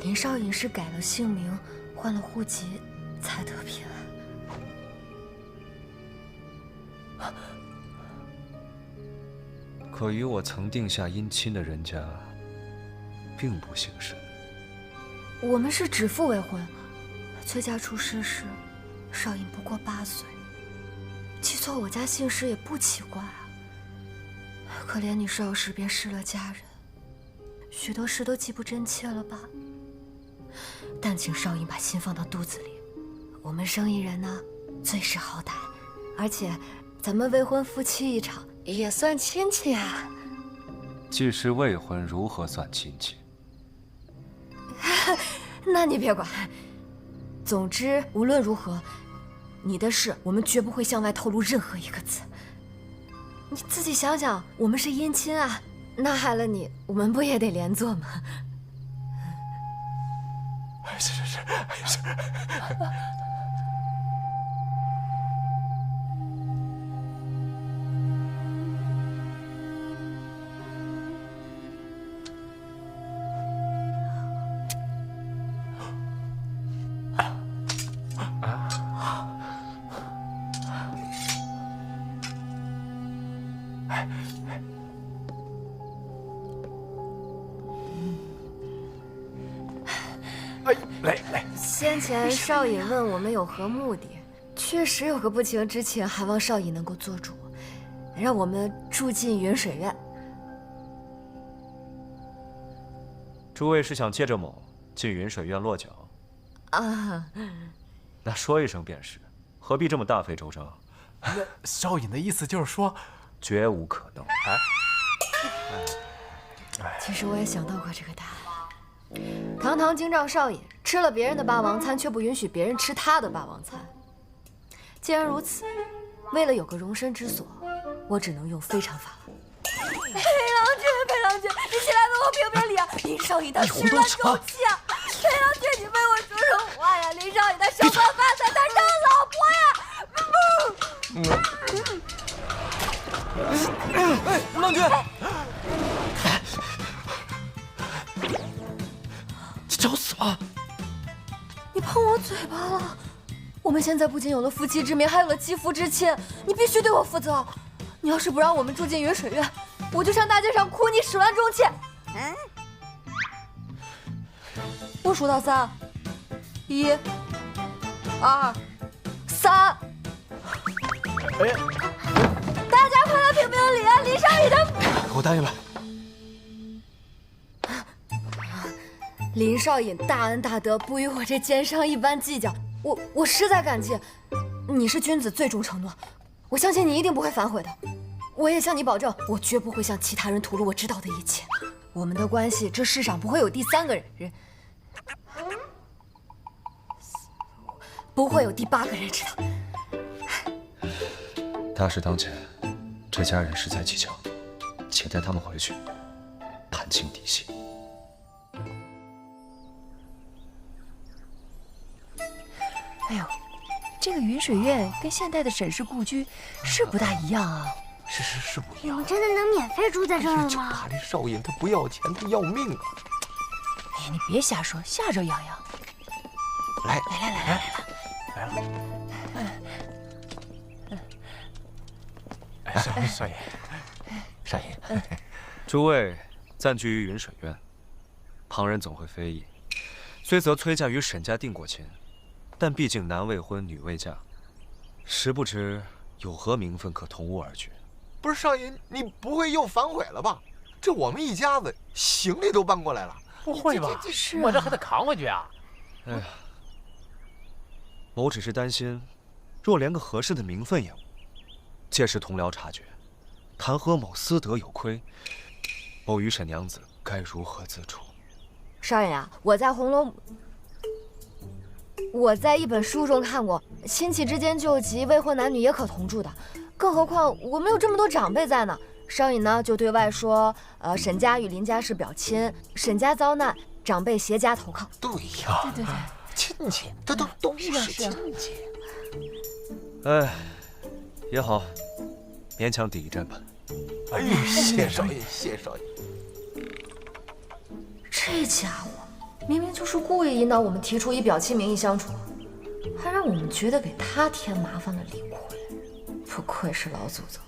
林少隐是改了姓名，换了户籍，才得平安。可与我曾定下姻亲的人家，并不姓氏。我们是指腹未婚，崔家出事时，少隐不过8岁，记错我家姓氏也不奇怪啊。可怜你少时便失了家人，许多事都记不真切了吧？但请少隐把心放到肚子里，我们生意人呢，最是好歹，而且咱们未婚夫妻一场，也算亲戚啊。既是未婚，如何算亲戚？那你别管。总之，无论如何，你的事我们绝不会向外透露任何一个字。你自己想想，我们是姻亲啊，那害了你，我们不也得连坐吗？是。来，先前少隐问我们有何目的，确实有个不情之请，还望少隐能够做主，让我们住进云水院。诸位是想借着某进云水院落脚？啊，那说一声便是，何必这么大费周章？那少隐的意思就是说，绝无可能。其实我也想到过这个答案。堂堂京兆少隐吃了别人的霸王餐，却不允许别人吃他的霸王餐。既然如此，为了有个容身之所，我只能用非常法了。裴郎君，你起来为我评评理啊！林少隐他始乱终弃啊！裴郎君，你为我说说话呀！林少隐他手段发财，他生老婆呀！郎君。找死吧！你碰我嘴巴了！我们现在不仅有了夫妻之名，还有了肌肤之亲，你必须对我负责。你要是不让我们住进云水院，我就上大街上哭你始乱终弃。我数到3，1、2、3。大家快来评评理啊！林少隐他……我答应了。林少隐大恩大德，不与我这奸商一般计较，我实在感激。你是君子，最终承诺，我相信你一定不会反悔的。我也向你保证，我绝不会向其他人吐露我知道的一切。我们的关系，这世上不会有第3个人，不会有第8个人知道。大事当前，这家人实在蹊跷，且带他们回去，盘清底细。哎呦，这个云水院跟现代的沈氏故居是不大一样啊。是不一样。我们真的能免费住在这儿了吗？就怕这少隐他不要钱，他要命啊！哎，你别瞎说，吓着洋洋。来了。少隐，诸位暂居于云水院，旁人总会非议。虽则崔家与沈家定过亲，但毕竟男未婚，女未嫁，实不知有何名分可同屋而居。不是少隐，你不会又反悔了吧？这我们一家子行李都搬过来了。不会吧？我这还得扛回去啊！哎呀，某只是担心，若连个合适的名分也无，届时同僚察觉，谈何某私德有亏，某与沈娘子该如何自处？少爷啊，我在一本书中看过，亲戚之间救急，未婚男女也可同住的。更何况我们有这么多长辈在呢。少尹呢就对外说，沈家与林家是表亲，沈家遭难，长辈携家投靠。对呀，对，亲戚，这都是亲戚。哎，也好，勉强抵一阵吧。哎呦，谢少爷，谢少爷。这家伙明明就是故意引导我们提出以表亲名义相处，还让我们觉得给他添麻烦了理亏。不愧是老祖宗，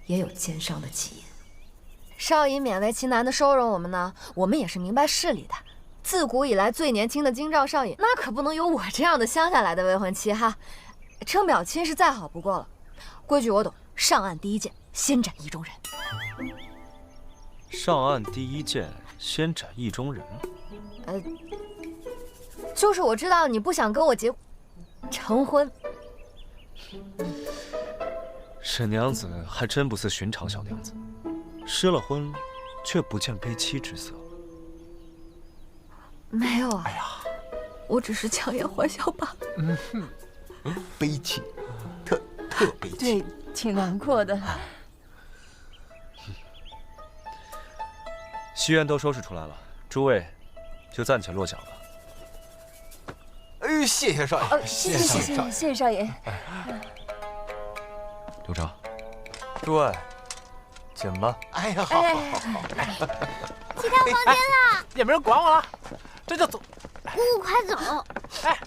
也有奸商的基因。少尹勉为其难的收容我们呢，我们也是明白事理的。自古以来最年轻的京兆少尹，那可不能有我这样的乡下来的未婚妻哈。称表亲是再好不过了，规矩我懂，上岸第一件先斩意中人。上岸第一件先斩意中人。就是我知道你不想跟我成婚。沈娘子还真不似寻常小娘子，失了婚，却不见悲戚之色。没有啊，哎呀，我只是强颜欢笑罢了。悲戚，特悲戚。对，挺难过的。戏院都收拾出来了，诸位就暂且落脚吧。哎，谢谢少爷，谢谢少爷。刘璋，诸位，紧吧。哎呀，好。去跳房间了，也没人管我了，这就走。姑姑快走！哎，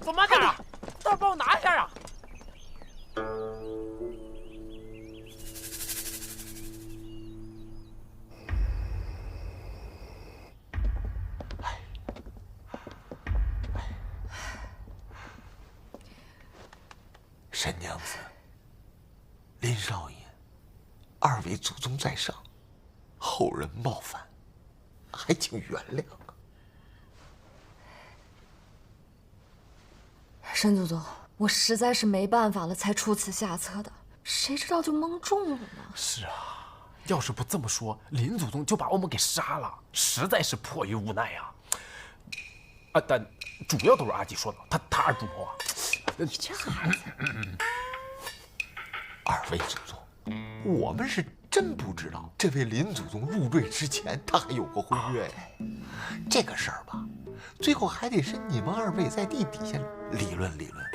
走慢点啊，待会儿帮我拿一下啊。沈娘子，林少爷，二位祖宗在上，后人冒犯，还请原谅。沈祖宗，我实在是没办法了，才出此下策的，谁知道就蒙中了呢？是啊，要是不这么说，林祖宗就把我们给杀了，实在是迫于无奈呀。但主要都是阿吉说的，他二主谋啊。你这孩子，二位祖宗，我们是真不知道，这位林祖宗入赘之前，他还有过婚约呀。这个事儿吧，最后还得是你们二位在地底下理论理论。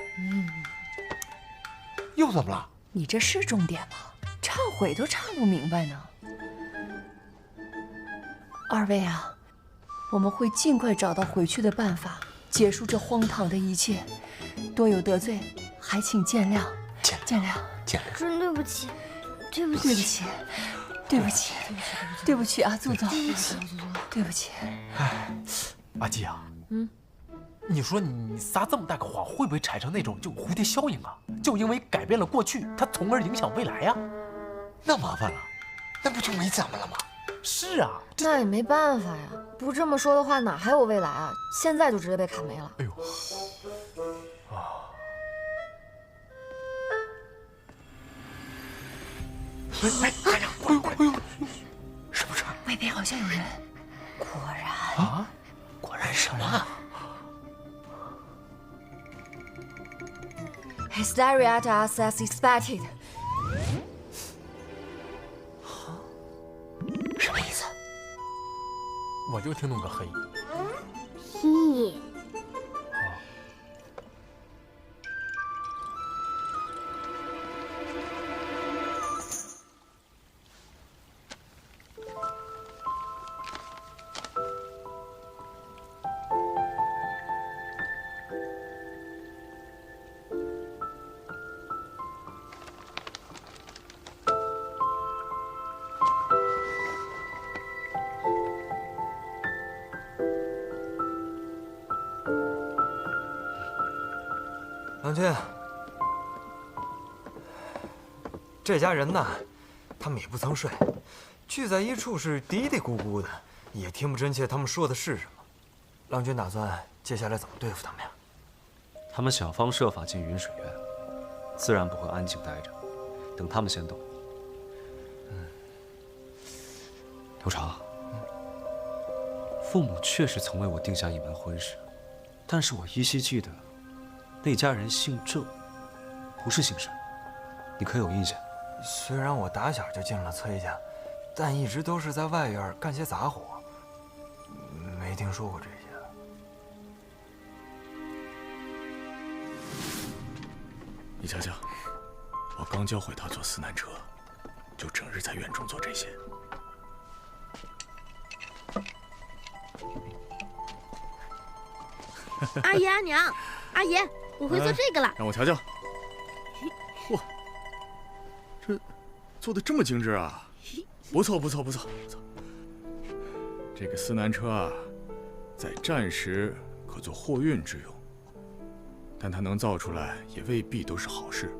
又怎么了？你这是重点吗？忏悔都忏不明白呢。二位啊，我们会尽快找到回去的办法，结束这荒唐的一切。多有得罪，还请见谅。见谅。真对不起，对不起，对不起啊，祖宗，对不起。哎，阿吉啊，你说你撒这么大个谎，会不会产生那种就蝴蝶效应啊？就因为改变了过去，它从而影响未来呀？那麻烦了，那不就没咱们了吗？是啊，那也没办法呀。不这么说的话，哪还有未来啊？现在就直接被砍没了。哎呦，哎呀，快！是不是？外边好像有人。果然啊，果然什么？He stared at us as expected. 什么意思？我就听懂个黑。屁。郎君，这家人呐，他们也不曾睡，聚在一处是嘀嘀咕咕的，也听不真切他们说的是什么。郎君打算接下来怎么对付他们呀？他们想方设法进云水院，自然不会安静待着，等他们先动。刘长，父母确实曾为我定下一门婚事，但是我依稀记得，那家人姓郑，不是姓沈。你可有意见？虽然我打小就进了崔家，但一直都是在外院干些杂活，没听说过这些。你瞧瞧，我刚教会他坐四难车，就整日在院中做这些。阿姨、阿娘、阿爷，我会做这个了。让我瞧瞧。嚯，这做的这么精致啊！不错，不错，不错，不错。这个四难车啊，在战时可做货运之用，但它能造出来也未必都是好事。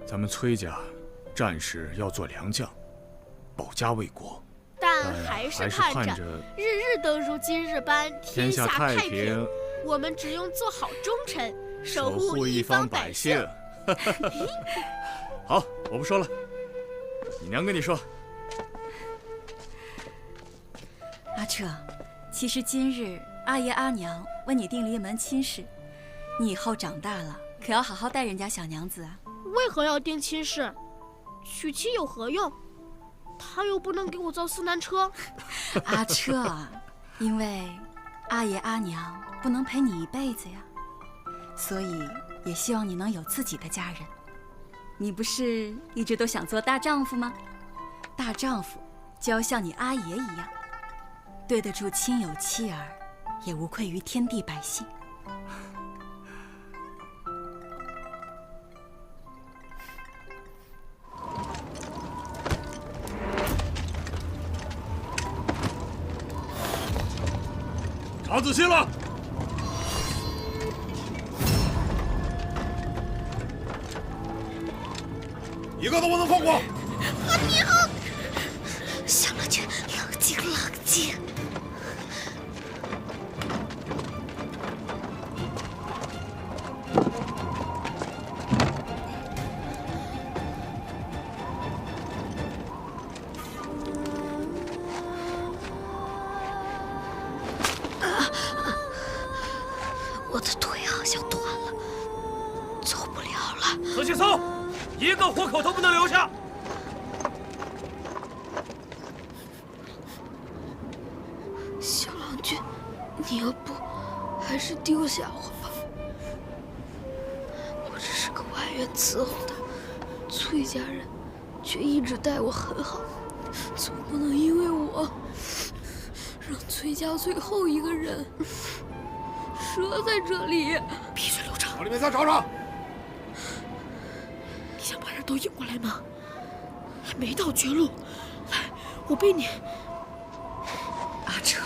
咱们崔家战时要做良将，保家卫国，但还是盼着日日都如今日般天下太平。我们只用做好忠臣，守护一方百姓。好，我不说了，你娘跟你说。阿彻，其实今日阿爷阿娘为你定了一门亲事，你以后长大了可要好好待人家小娘子啊。为何要定亲事？娶妻有何用？他又不能给我造四难车。阿彻啊，因为阿爷阿娘不能陪你一辈子呀，所以也希望你能有自己的家人。你不是一直都想做大丈夫吗？大丈夫就要像你阿爷一样，对得住亲友妻儿，也无愧于天地百姓。查仔细了，一个都不能放过。阿娘，小郎君，冷静，冷静。我的腿好像断了，走不了了。仔细搜，一个活口都不能留下。小郎君，你要不还是丢下我吧。我只是个外院伺候的，崔家人却一直待我很好，总不能因为我让崔家最后一个人折在这里。闭嘴，刘畅！往里面再找找。你想把人都引过来吗？还没到绝路，来，我背你。阿彻，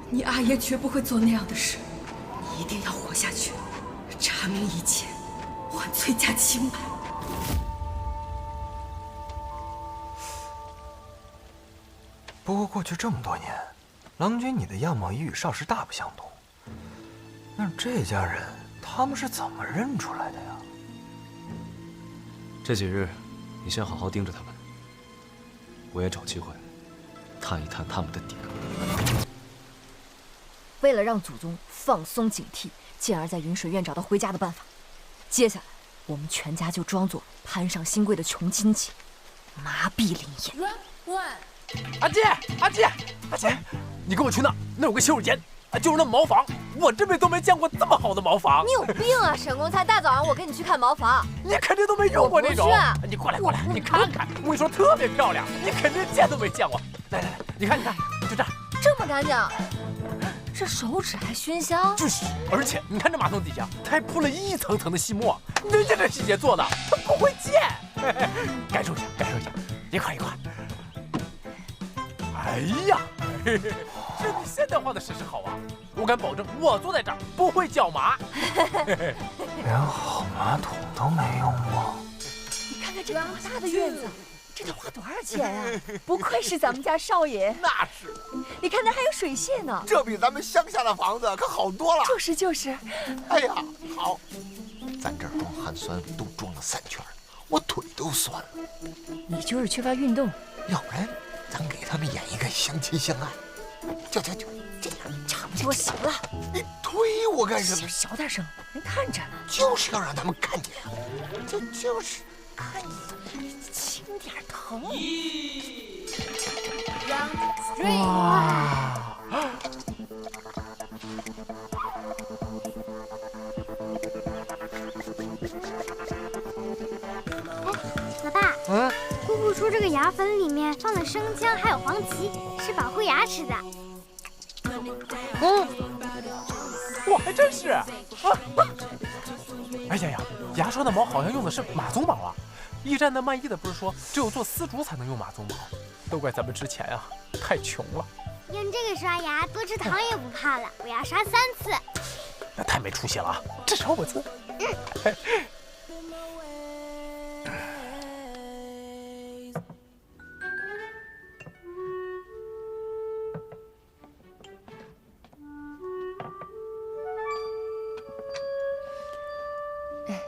你阿爷绝不会做那样的事，你一定要活下去，查明一切，还崔家清白。不过过去这么多年，郎君你的样貌已与少时大不相同。那这家人他们是怎么认出来的呀？这几日，你先好好盯着他们，我也找机会探一探他们的底。为了让祖宗放松警惕，进而在云水院找到回家的办法，接下来我们全家就装作攀上新贵的穷亲戚，麻痹林燕。阿姐，阿姐，阿姐，你跟我去那有个洗手间，就是那茅房，我这辈子都没见过这么好的茅房。你有病啊，沈公才！大早上我跟你去看茅房，你肯定都没用过那种。你过来，你看看，我跟你说特别漂亮，你肯定见都没见过。来，你看，就这儿，这么干净，这手指还熏香。就是，而且你看这马桶底下，它还铺了一层层的细末，人家这细节做的，他不会溅。感受一下，一块。哎呀，这比现代化的设施好啊！我敢保证，我坐在这儿不会脚麻。连好马桶都没用过。你看看这多大的院子，这得花多少钱呀？不愧是咱们家少爷。那是。你看那还有水榭呢，这比咱们乡下的房子可好多了。就是。哎呀，好，咱这儿装寒酸都装了3圈，我腿都酸了。你就是缺乏运动，要不然咱给他们演一个相亲相爱，就，差不多行了。你推我干什么？小点声，人看着呢。就是要让他们看见呀，就是看见，轻点疼。哇！老大，姑姑说这个牙粉里面放了生姜还有黄芪，是保护牙齿的。我还真是。哎呀，牙刷的毛好像用的是马鬃毛啊！驿站的卖艺的不是说只有做丝竹才能用马鬃毛，都怪咱们之前啊太穷了。用这个刷牙，多吃糖也不怕了。我要刷3次。那太没出息了啊！至少我做。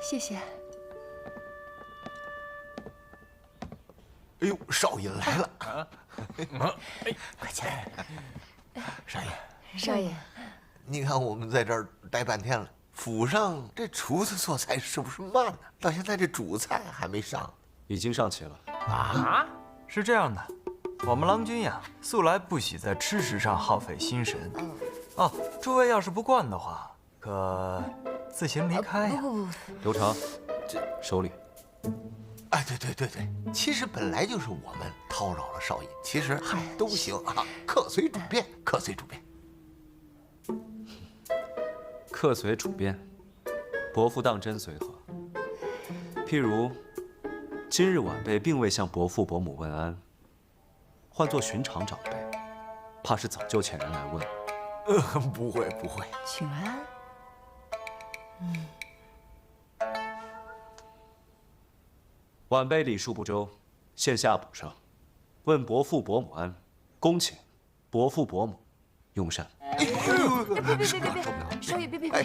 谢谢。哎呦，少爷来了！快起来！少爷，少爷，你看我们在这儿待半天了，府上这厨子做菜是不是慢呢？到现在这主菜还没上。已经上齐了。啊？是这样的，我们郎君呀，素来不喜在吃食上耗费心神。哦，诸位要是不惯的话，可自行离开呀。不，刘长，手里。哎，对，其实本来就是我们叨扰了少爷，其实都行啊，客随主便，客随主便。客随主便，伯父当真随和。譬如，今日晚辈并未向伯父伯母问安，换作寻常长辈，怕是早就遣人来问。不会，请安。晚辈礼数不周，现下补上，问伯父伯母安，恭请伯父伯母用膳。别，少爷别。哎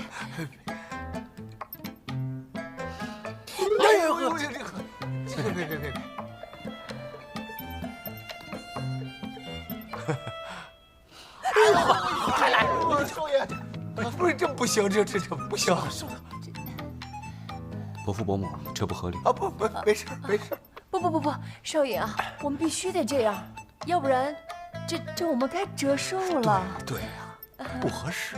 呦，别！哎呦，还来！少爷，不是这不行，这不行。伯父伯母，这不合理啊！不，没事。不，少爷啊，我们必须得这样，要不然，这我们该折寿了。对呀，不合适。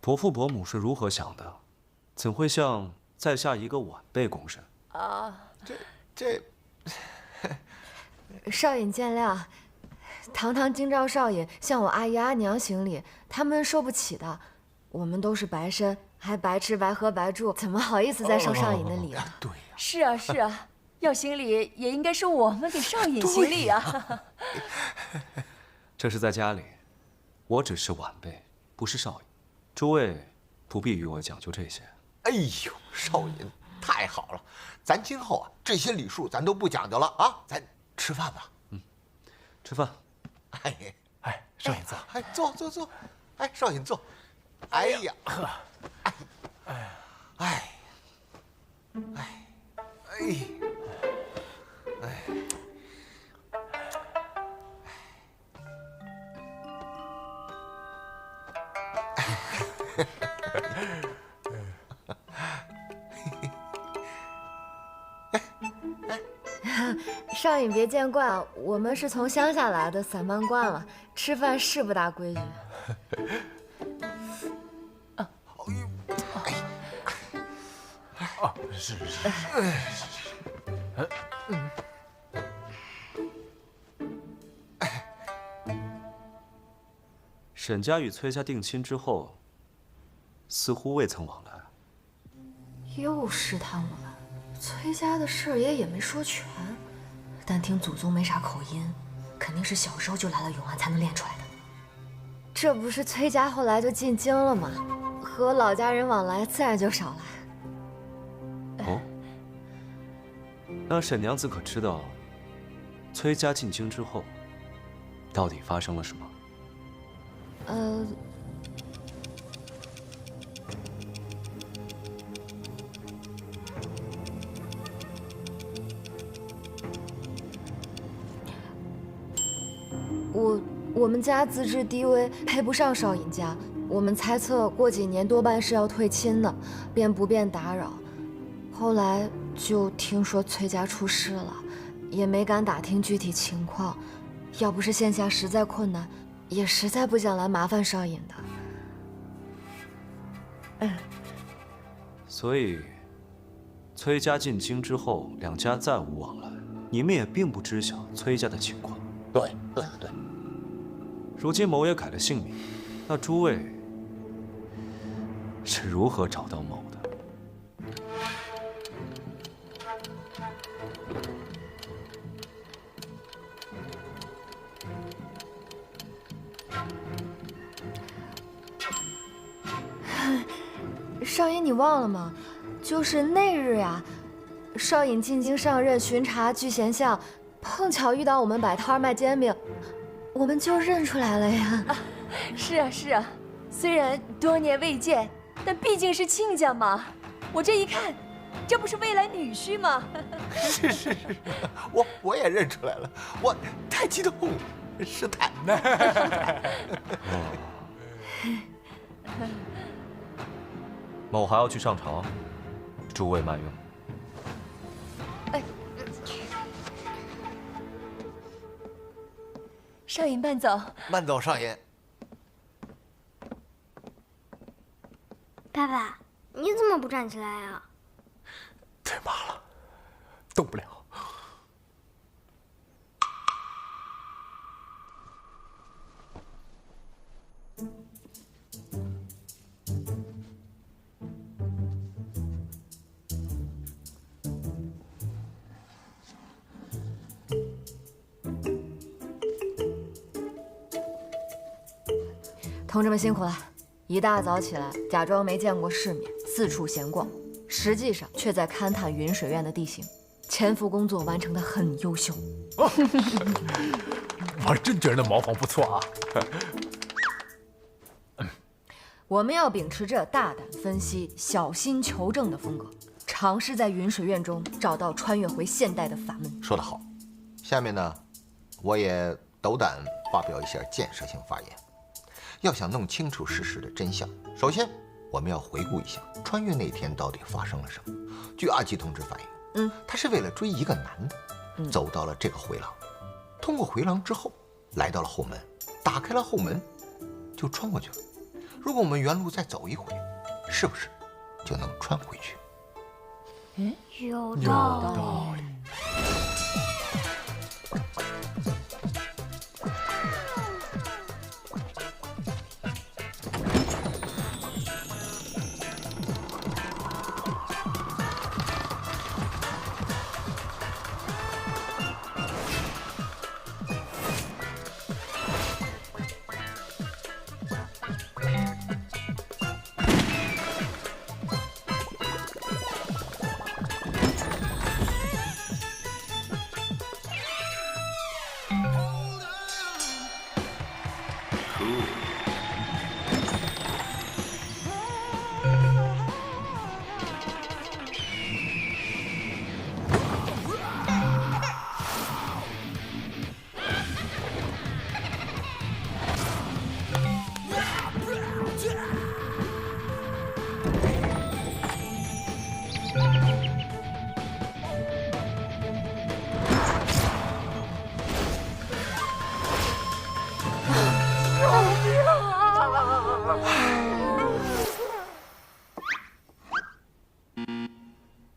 伯父伯母是如何想的？怎会向在下一个晚辈躬身？啊，这，少爷见谅。堂京兆少爷向我阿姨阿娘行礼，他们受不起的。我们都是白身，还白吃白喝白住，怎么好意思再受少爷的礼啊？对呀，是啊，要行礼也应该是我们给少爷行礼啊。这是在家里，我只是晚辈，不是少爷，诸位不必与我讲究这些。哎呦，少爷太好了，咱今后啊这些礼数咱都不讲究了啊，咱吃饭吧。吃饭。哎，少爷坐。哎，坐。哎，少爷坐。哎呀，少爷别见怪，我们是从乡下来的，散漫惯了，吃饭是不大规矩。是。沈家与崔家定亲之后，似乎未曾往来。又试探我们，崔家的事也没说全，但听祖宗没啥口音，肯定是小时候就来了永安才能练出来的。这不是崔家后来就进京了吗？和老家人往来自然就少了。哦，那沈娘子可知道，崔家进京之后，到底发生了什么？我们家资质低微，配不上少尹家。我们猜测过几年多半是要退亲的，便不便打扰。后来就听说崔家出事了，也没敢打听具体情况。要不是线下实在困难，也实在不想来麻烦少尹的。所以，崔家进京之后，两家再无往来，你们也并不知晓崔家的情况。对。如今某也改了姓名，那诸位是如何找到某的？少尹，你忘了吗？就是那日呀，少尹进京上任巡查聚贤巷，碰巧遇到我们摆摊卖煎饼，我们就认出来了呀。是啊，虽然多年未见，但毕竟是亲家嘛。我这一看，这不是未来女婿吗？是，我也认出来了，我太激动了，是坦呢。某还要去上朝，诸位慢用。少尹慢走。慢走，少爷。爸爸，你怎么不站起来啊？腿麻了，动不了。同志们辛苦了，一大早起来，假装没见过世面，四处闲逛，实际上却在勘探云水院的地形，潜伏工作完成得很优秀。我真觉得茅房不错啊。我们要秉持着大胆分析、小心求证的风格，尝试在云水院中找到穿越回现代的法门。说得好，下面呢，我也斗胆发表一下建设性发言。要想弄清楚事实的真相，首先我们要回顾一下穿越那天到底发生了什么。据阿基同志反映，他是为了追一个男的，走到了这个回廊，通过回廊之后，来到了后门，打开了后门，就穿过去了。如果我们原路再走一回，是不是就能穿回去？有道理。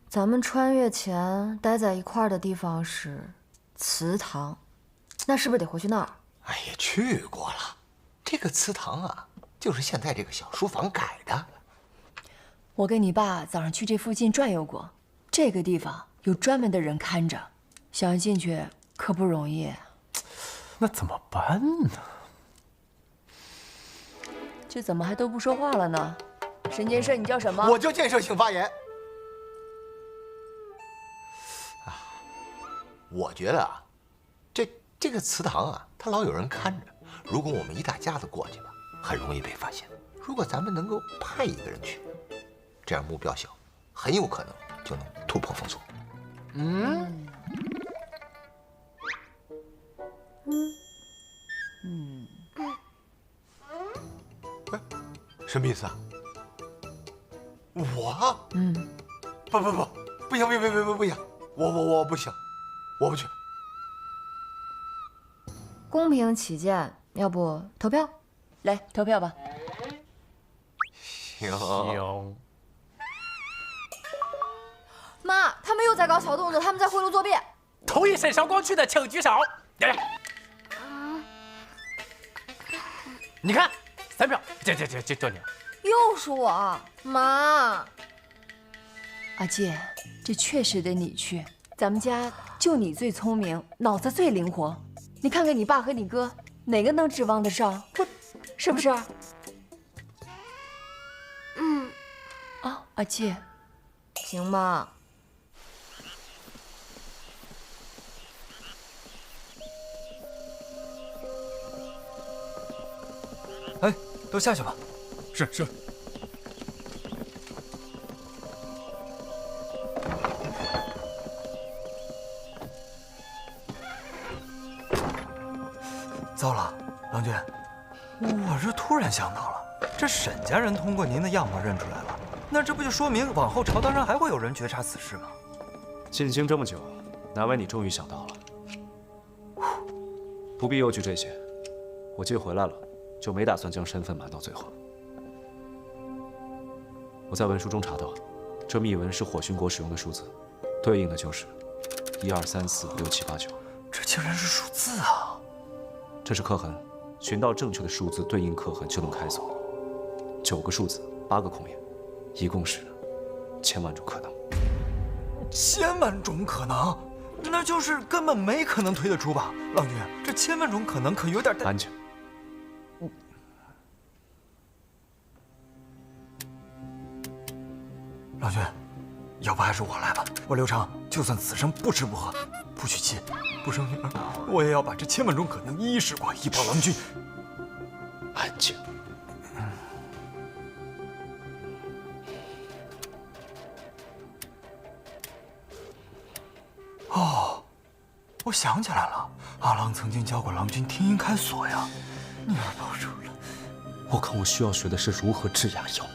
咱们穿越前待在一块儿的地方是祠堂，那是不是得回去那儿？哎呀，去过了。这个祠堂啊，就是现在这个小书房改的。我跟你爸早上去这附近转悠过，这个地方有专门的人看着，想要进去可不容易。那怎么办呢？这怎么还都不说话了呢？沈建设，你叫什么？我叫建设性发言。我觉得啊，这个祠堂啊，它老有人看着。如果我们一大家子过去吧，很容易被发现。如果咱们能够派一个人去，这样目标小，很有可能就能突破封锁。什么意思啊？我？不行，不行，我不行，我不去。公平起见，要不投票？来投票吧。行。妈，他们又在搞小动作，他们在贿赂作弊。同意沈韶光去的，请举手。你看，3票，就你了。又是我，妈。阿健，这确实得你去。咱们家就你最聪明，脑子最灵活。你看看你爸和你哥，哪个能指望得上？不，是不是？阿健，行吗？哎，都下去吧。是。糟了，郎君，我这突然想到了，这沈家人通过您的样貌认出来了，那这不就说明往后朝堂上还会有人觉察此事吗？进京这么久，难为你终于想到了。不必忧惧这些，我既回来了，就没打算将身份瞒到最后。我在文书中查到，这密文是火熏国使用的数字，对应的就是1、2、3、4、6、7、8、9。这竟然是数字啊！这是刻痕，寻到正确的数字对应刻痕就能开锁。9个数字，8个空页，一共是1000万种可能。1000万种可能，那就是根本没可能推得出吧？郎君，这1000万种可能可有点……安静。郎君，要不还是我来吧。我刘长就算此生不吃不喝，不娶妻，不生女儿，我也要把这1000万种可能一一试过，以报郎君。安静。哦，我想起来了，阿郎曾经教过郎君听音开锁呀。女儿保住了。我看我需要学的是如何治牙药。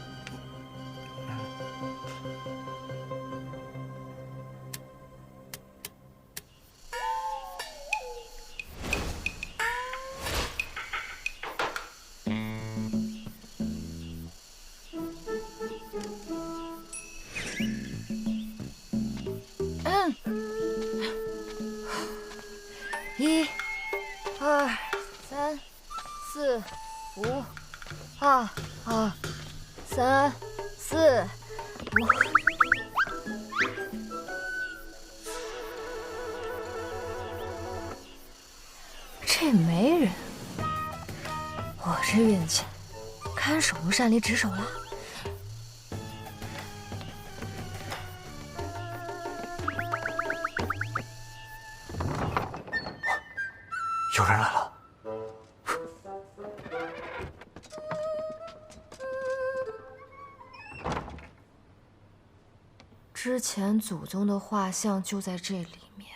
1、2、3、4、5、2、3、4、5。这没人，我这运气，看守都擅离职守了。有人来了。之前祖宗的画像就在这里面。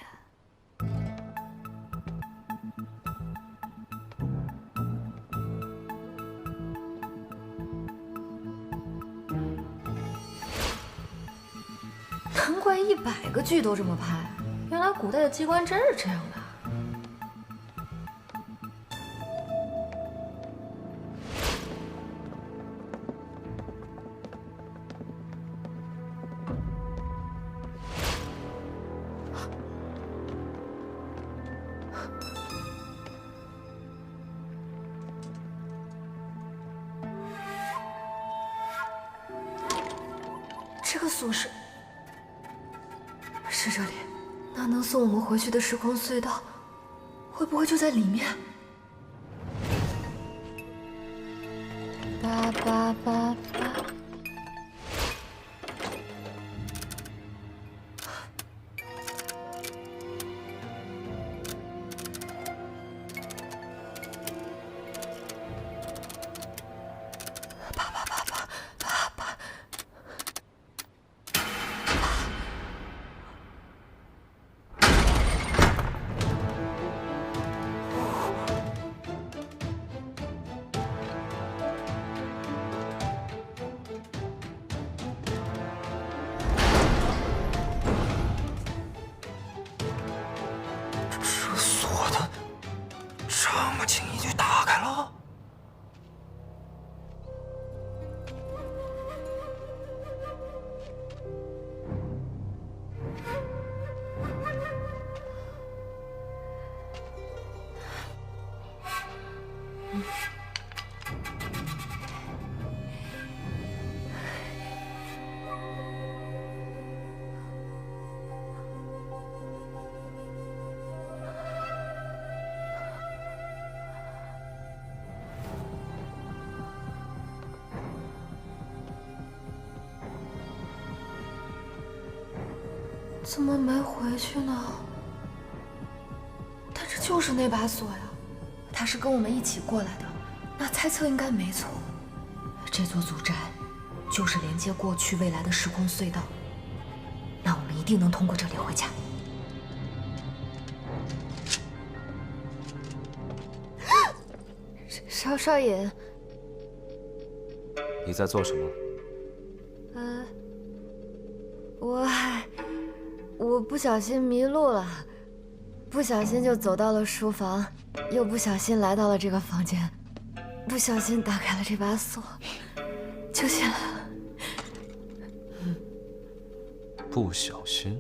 难怪100个剧都这么拍，原来古代的机关真是这样的。这个锁是这里，那能送我们回去的时空隧道，会不会就在里面？88888。怎么没回去呢？但这就是那把锁呀，他是跟我们一起过来的，那猜测应该没错。这座祖宅就是连接过去未来的时空隧道，那我们一定能通过这里回家。少爷，你在做什么？我不小心迷路了，不小心就走到了书房，又不小心来到了这个房间，不小心打开了这把锁，就进来了。不小心？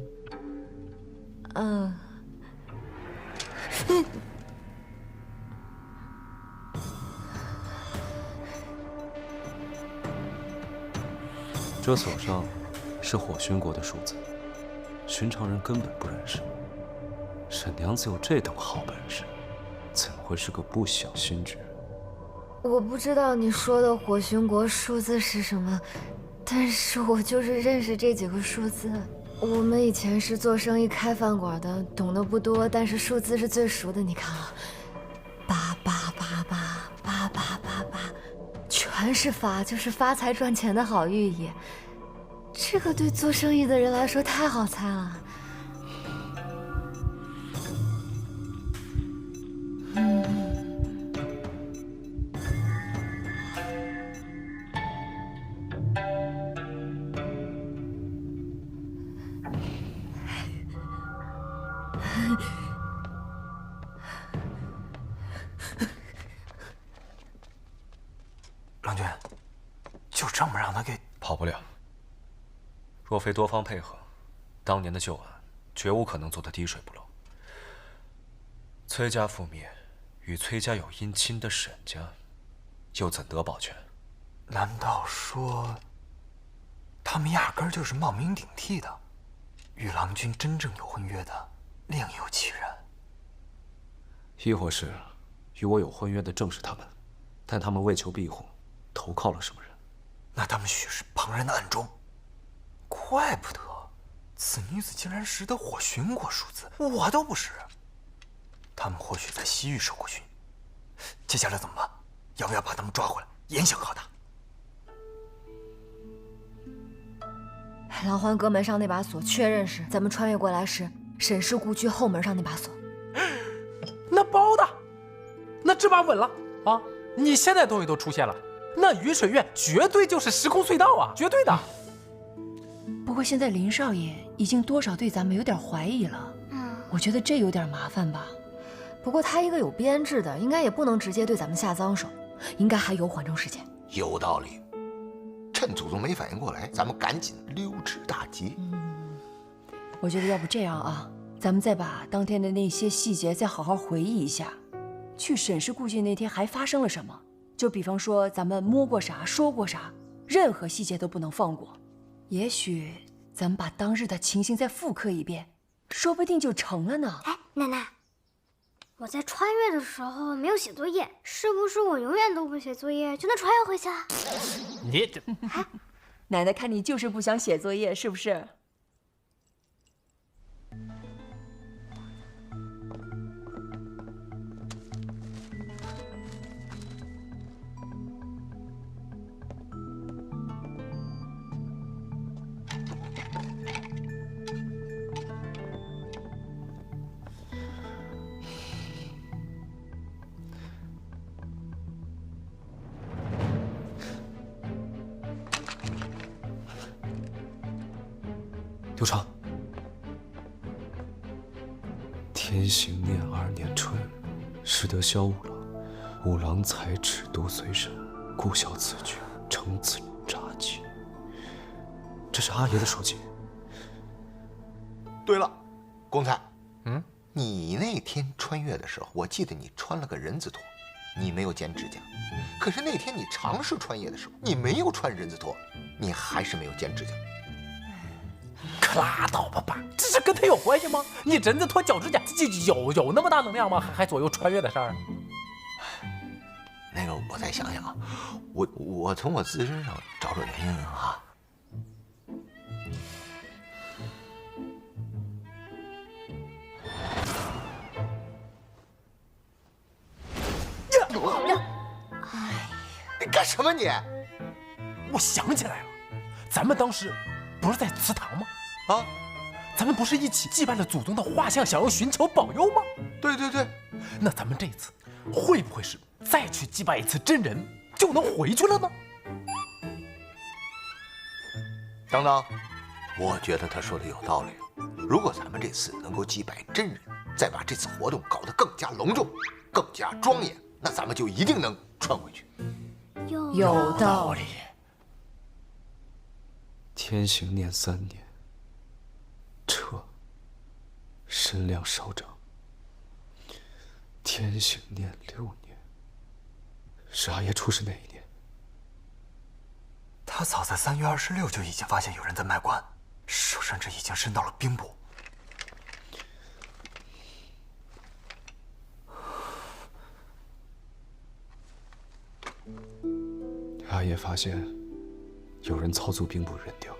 这锁上是火熏国的数字，寻常人根本不认识。沈娘子有这等好本事，怎会是个不小心之人？我不知道你说的火熏国数字是什么，但是我就是认识这几个数字。我们以前是做生意开饭馆的，懂得不多，但是数字是最熟的。你看啊，8888888888，全是发，就是发财赚钱的好寓意。这个对做生意的人来说太好猜了。郎君，就这么让他给跑不了。若非多方配合，当年的旧案绝无可能做得滴水不漏。崔家覆灭，与崔家有姻亲的沈家，又怎得保全？难道说，他们压根儿就是冒名顶替的？与郎君真正有婚约的，另有其人。亦或是，与我有婚约的正是他们，但他们为求庇护，投靠了什么人？那他们许是旁人的暗中。怪不得，此女子竟然识得火熏国数字，我都不识。他们或许在西域受过训，接下来怎么办？要不要把他们抓回来，严刑拷打？狼环阁门上那把锁，确认是咱们穿越过来时沈氏故居后门上那把锁。那包的，那这把稳了啊！你现在东西都出现了，那雨水院绝对就是时空隧道啊，绝对的。不过现在林少爷已经多少对咱们有点怀疑了，我觉得这有点麻烦吧。不过他一个有编制的，应该也不能直接对咱们下脏手，应该还有缓冲时间。有道理，趁祖宗没反应过来，咱们赶紧溜之大吉。我觉得要不这样啊，咱们再把当天的那些细节再好好回忆一下。去沈氏故居那天还发生了什么？就比方说咱们摸过啥，说过啥，任何细节都不能放过。也许咱们把当日的情形再复刻一遍，说不定就成了呢。哎，奶奶，我在穿越的时候没有写作业，是不是我永远都不写作业就能穿越回去啊？你这，奶奶看你就是不想写作业，是不是？刘长，天行念2年春，时得萧五郎。五郎才智都随身，故效此举，承此札记。这是阿爷的手记。对了，公才，你那天穿越的时候，我记得你穿了个人字拖，你没有剪指甲。可是那天你尝试穿越的时候，你没有穿人字拖，你还是没有剪指甲。可拉倒吧爸，这是跟他有关系吗？你人字拖脚指甲，这有那么大能量吗？还左右穿越的事儿？那个我再想想啊，我从我自身上找找原因啊。你干什么你？我想起来了，咱们当时不是在祠堂吗？啊，咱们不是一起祭拜了祖宗的画像，想要寻求保佑吗？对对对，那咱们这次会不会是再去祭拜一次真人就能回去了呢？等等，我觉得他说的有道理。如果咱们这次能够祭拜真人，再把这次活动搞得更加隆重、更加庄严，那咱们就一定能穿回去。有道理。天行念3年，撤，身量少长。天行念6年，是阿爷出世那一年。他早在3月26就已经发现有人在卖官，手甚至已经伸到了兵部。阿爷发现有人操纵兵部人调，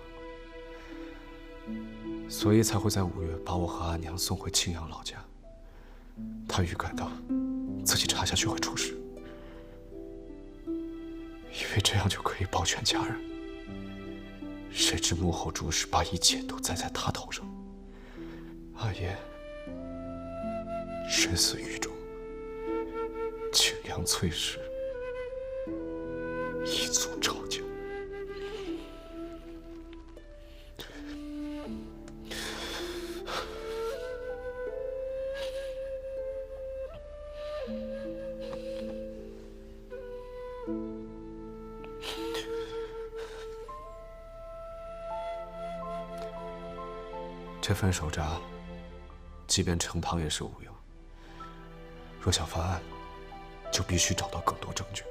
所以才会在5月把我和阿娘送回庆阳老家。他预感到自己查下去会出事，以为这样就可以保全家人。谁知幕后主使把一切都栽在他头上。阿爷身死狱中，庆阳翠氏一族昭家。这份手札，即便呈堂也是无用。若想翻案，就必须找到更多证据。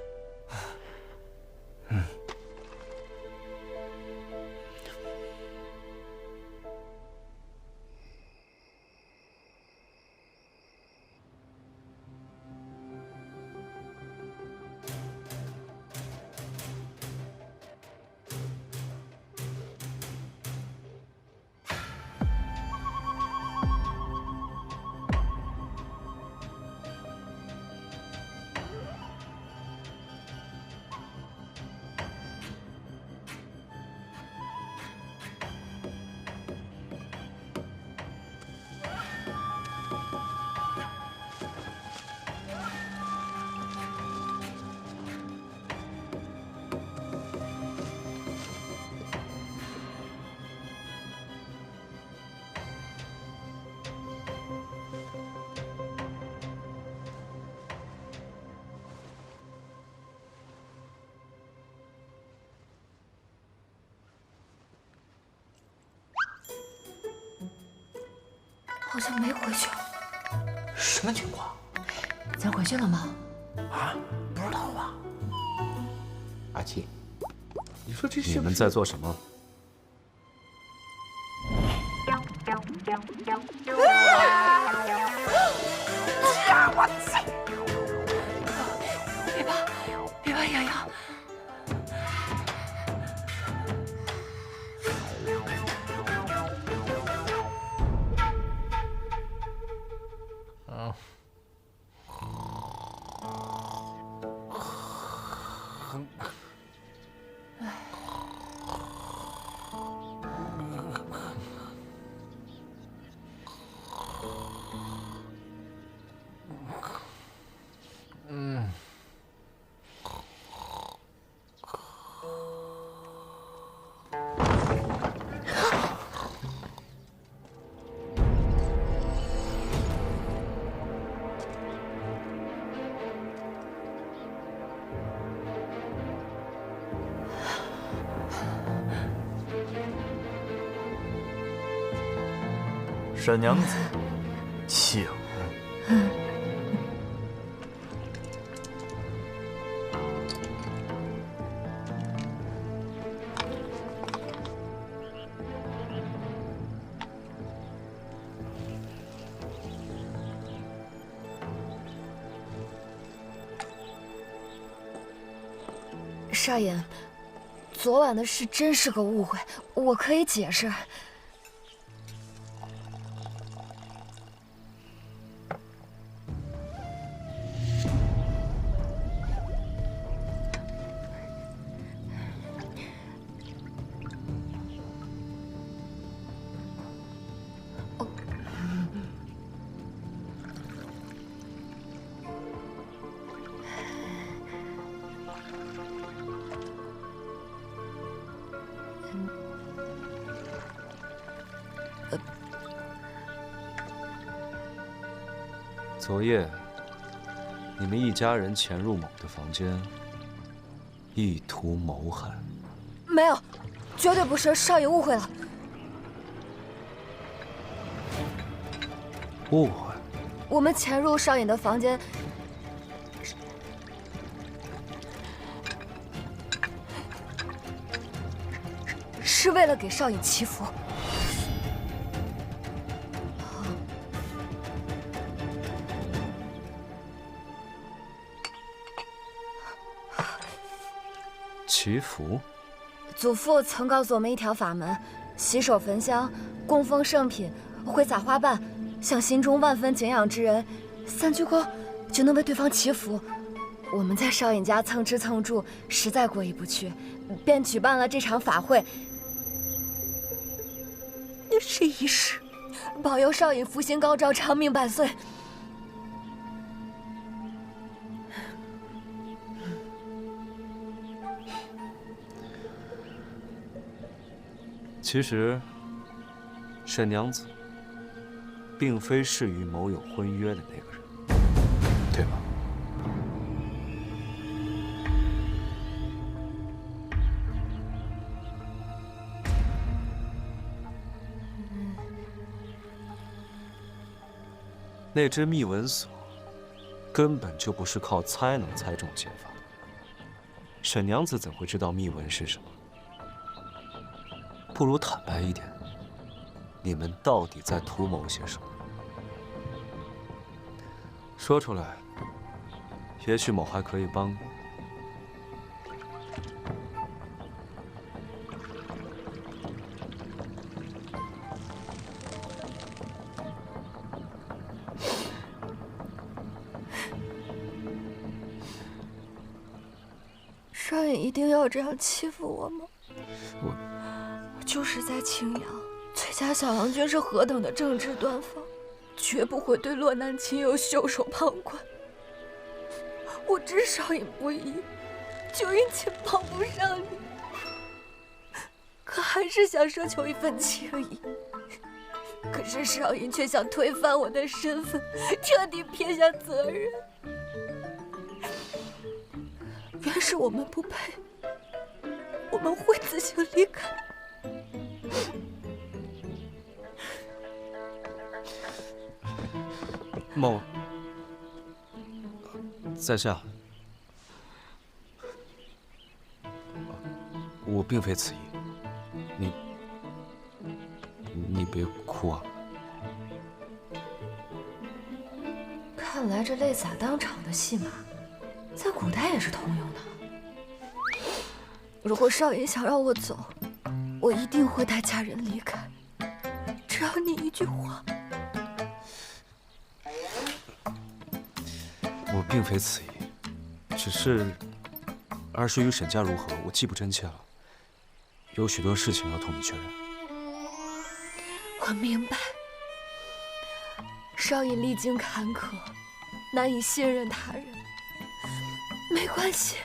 好像没回去。什么情况？咱回去了吗？啊，不知道吧？阿七，你说这是你们在做什么？我操！别怕，别怕，洋洋。沈娘子，请。少爷，昨晚的事真是个误会，我可以解释。昨夜，你们一家人潜入某的房间，意图谋害。没有，绝对不是，少爷误会了。误会？我们潜入少爷的房间，是为了给少爷祈福。祈福？祖父曾告诉我们一条法门：洗手焚香，供奉圣品，挥洒花瓣，向心中万分敬仰之人3鞠躬，就能为对方祈福。我们在少爷家蹭吃蹭住，实在过意不去，便举办了这场法会。是仪式，保佑少爷福星高照，长命百岁。其实，沈娘子并非是与某有婚约的那个人，对吧？那只密文锁根本就不是靠猜能猜中解法的。沈娘子怎会知道密文是什么？不如坦白一点，你们到底在图谋些什么？说出来，也许某还可以帮你。少爷一定要这样欺负我吗？我就是在青阳，崔家小郎君是何等的正直端方，绝不会对落难亲友袖手旁观。我知少爷不易，就因情帮不上你，可还是想奢求一份情谊。可是少爷却想推翻我的身份，彻底撇下责任。原是我们不配，我们会自行离开。某在下，我并非此意，你别哭啊！看来这泪洒当场的戏码，在古代也是通用的。如果少爷想让我走，我一定会带家人离开，只要你一句话。我并非此意，只是儿时与沈家如何，我记不真切了，有许多事情要同你确认。我明白，少爷历经坎坷，难以信任他人。没关系，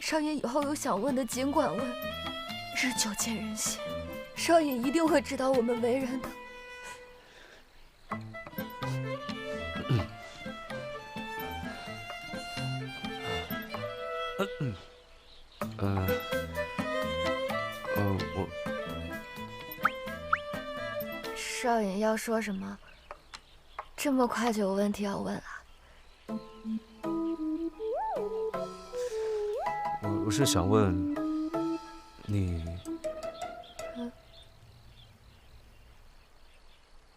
少爷以后有想问的尽管问，日久见人心，少爷一定会知道我们为人的。我少爷要说什么？这么快就有问题要问了？我是想问你，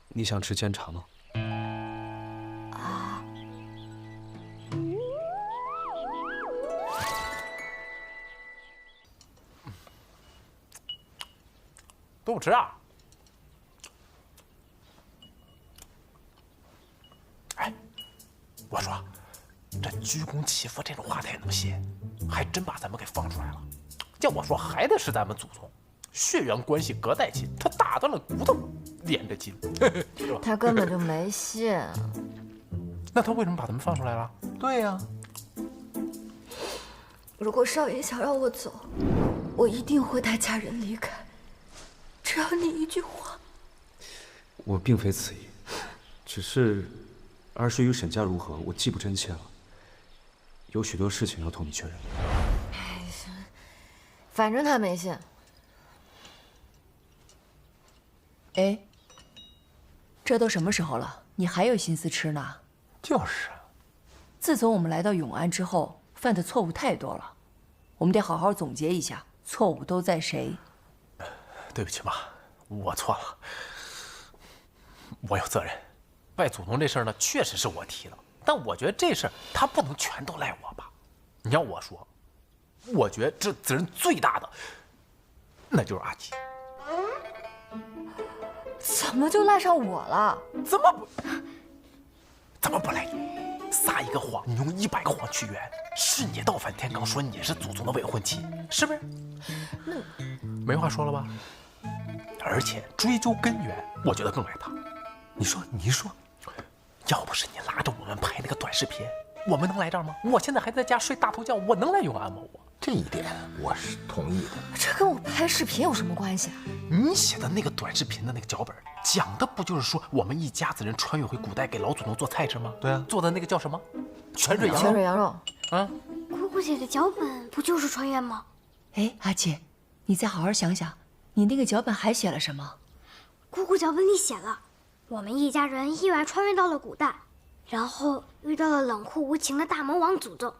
你想吃煎茶吗？啊，都不吃啊？哎，我说，这鞠躬祈福这种话他也能写，还真把咱们给放出来了。要我说，还得是咱们祖宗，血缘关系隔代亲，他打断了骨头连着筋，是吧？他根本就没信。那他为什么把咱们放出来了？对呀。如果少爷想让我走，我一定会带家人离开，只要你一句话。我并非此意，只是儿时与沈家如何，我记不真切了。有许多事情要同你确认。反正他没信。哎，这都什么时候了，你还有心思吃呢？就是。自从我们来到永安之后，犯的错误太多了，我们得好好总结一下，错误都在谁。对不起妈，我错了，我有责任。拜祖宗这事儿呢，确实是我提的，但我觉得这事儿他不能全都赖我吧。你要我说，我觉得这责任最大的，那就是阿基。怎么就赖上我了？怎么不赖你？撒一个谎，你用100个谎去圆，是你倒反天罡说你是祖宗的未婚妻，是不是？没话说了吧？而且追究根源，我觉得更赖他。你说，要不是你拉着我们拍那个短视频，我们能来这儿吗？我现在还在家睡大头觉，我能来永安吗？这一点我是同意的。这跟我拍视频有什么关系啊？你写的那个短视频的那个脚本，讲的不就是说我们一家子人穿越回古代给老祖宗做菜吃吗？对啊，做的那个叫什么？泉水羊肉。泉水羊肉。啊，姑姑写的脚本不就是穿越吗？哎，阿姐，你再好好想想，你那个脚本还写了什么？姑姑脚本里写了，我们一家人意外穿越到了古代，然后遇到了冷酷无情的大魔王祖宗，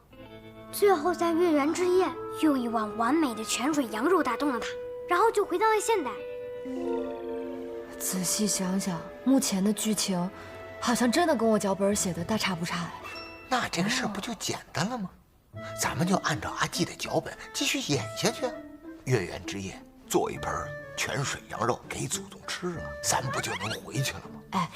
最后在月圆之夜用一碗完美的泉水羊肉打动了他，然后就回到了现代。仔细想想，目前的剧情好像真的跟我脚本写的大差不差哎。那这个事儿不就简单了吗？咱们就按照阿季的脚本继续演下去。月圆之夜做一盆泉水羊肉给祖宗吃啊，咱不就能回去了吗？哎，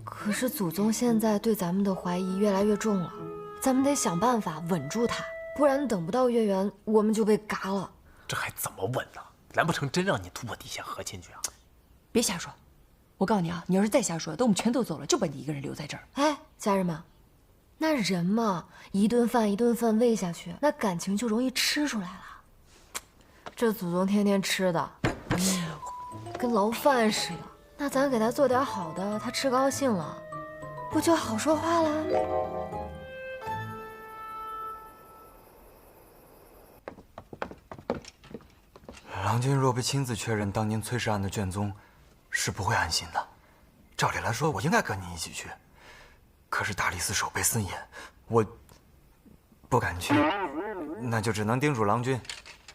可是祖宗现在对咱们的怀疑越来越重了，咱们得想办法稳住他，不然等不到月圆，我们就被嘎了。这还怎么稳呢？难不成真让你突破底线和亲去啊？别瞎说！我告诉你啊，你要是再瞎说，等我们全都走了，就把你一个人留在这儿。哎，家人们，那人嘛，一顿饭一顿饭喂下去，那感情就容易吃出来了。这祖宗天天吃的，跟牢饭似的。那咱给他做点好的，他吃高兴了，不就好说话了？郎君若不亲自确认当年崔氏案的卷宗，是不会安心的。照理来说，我应该跟你一起去，可是大理寺守备森严，我不敢去，那就只能叮嘱郎君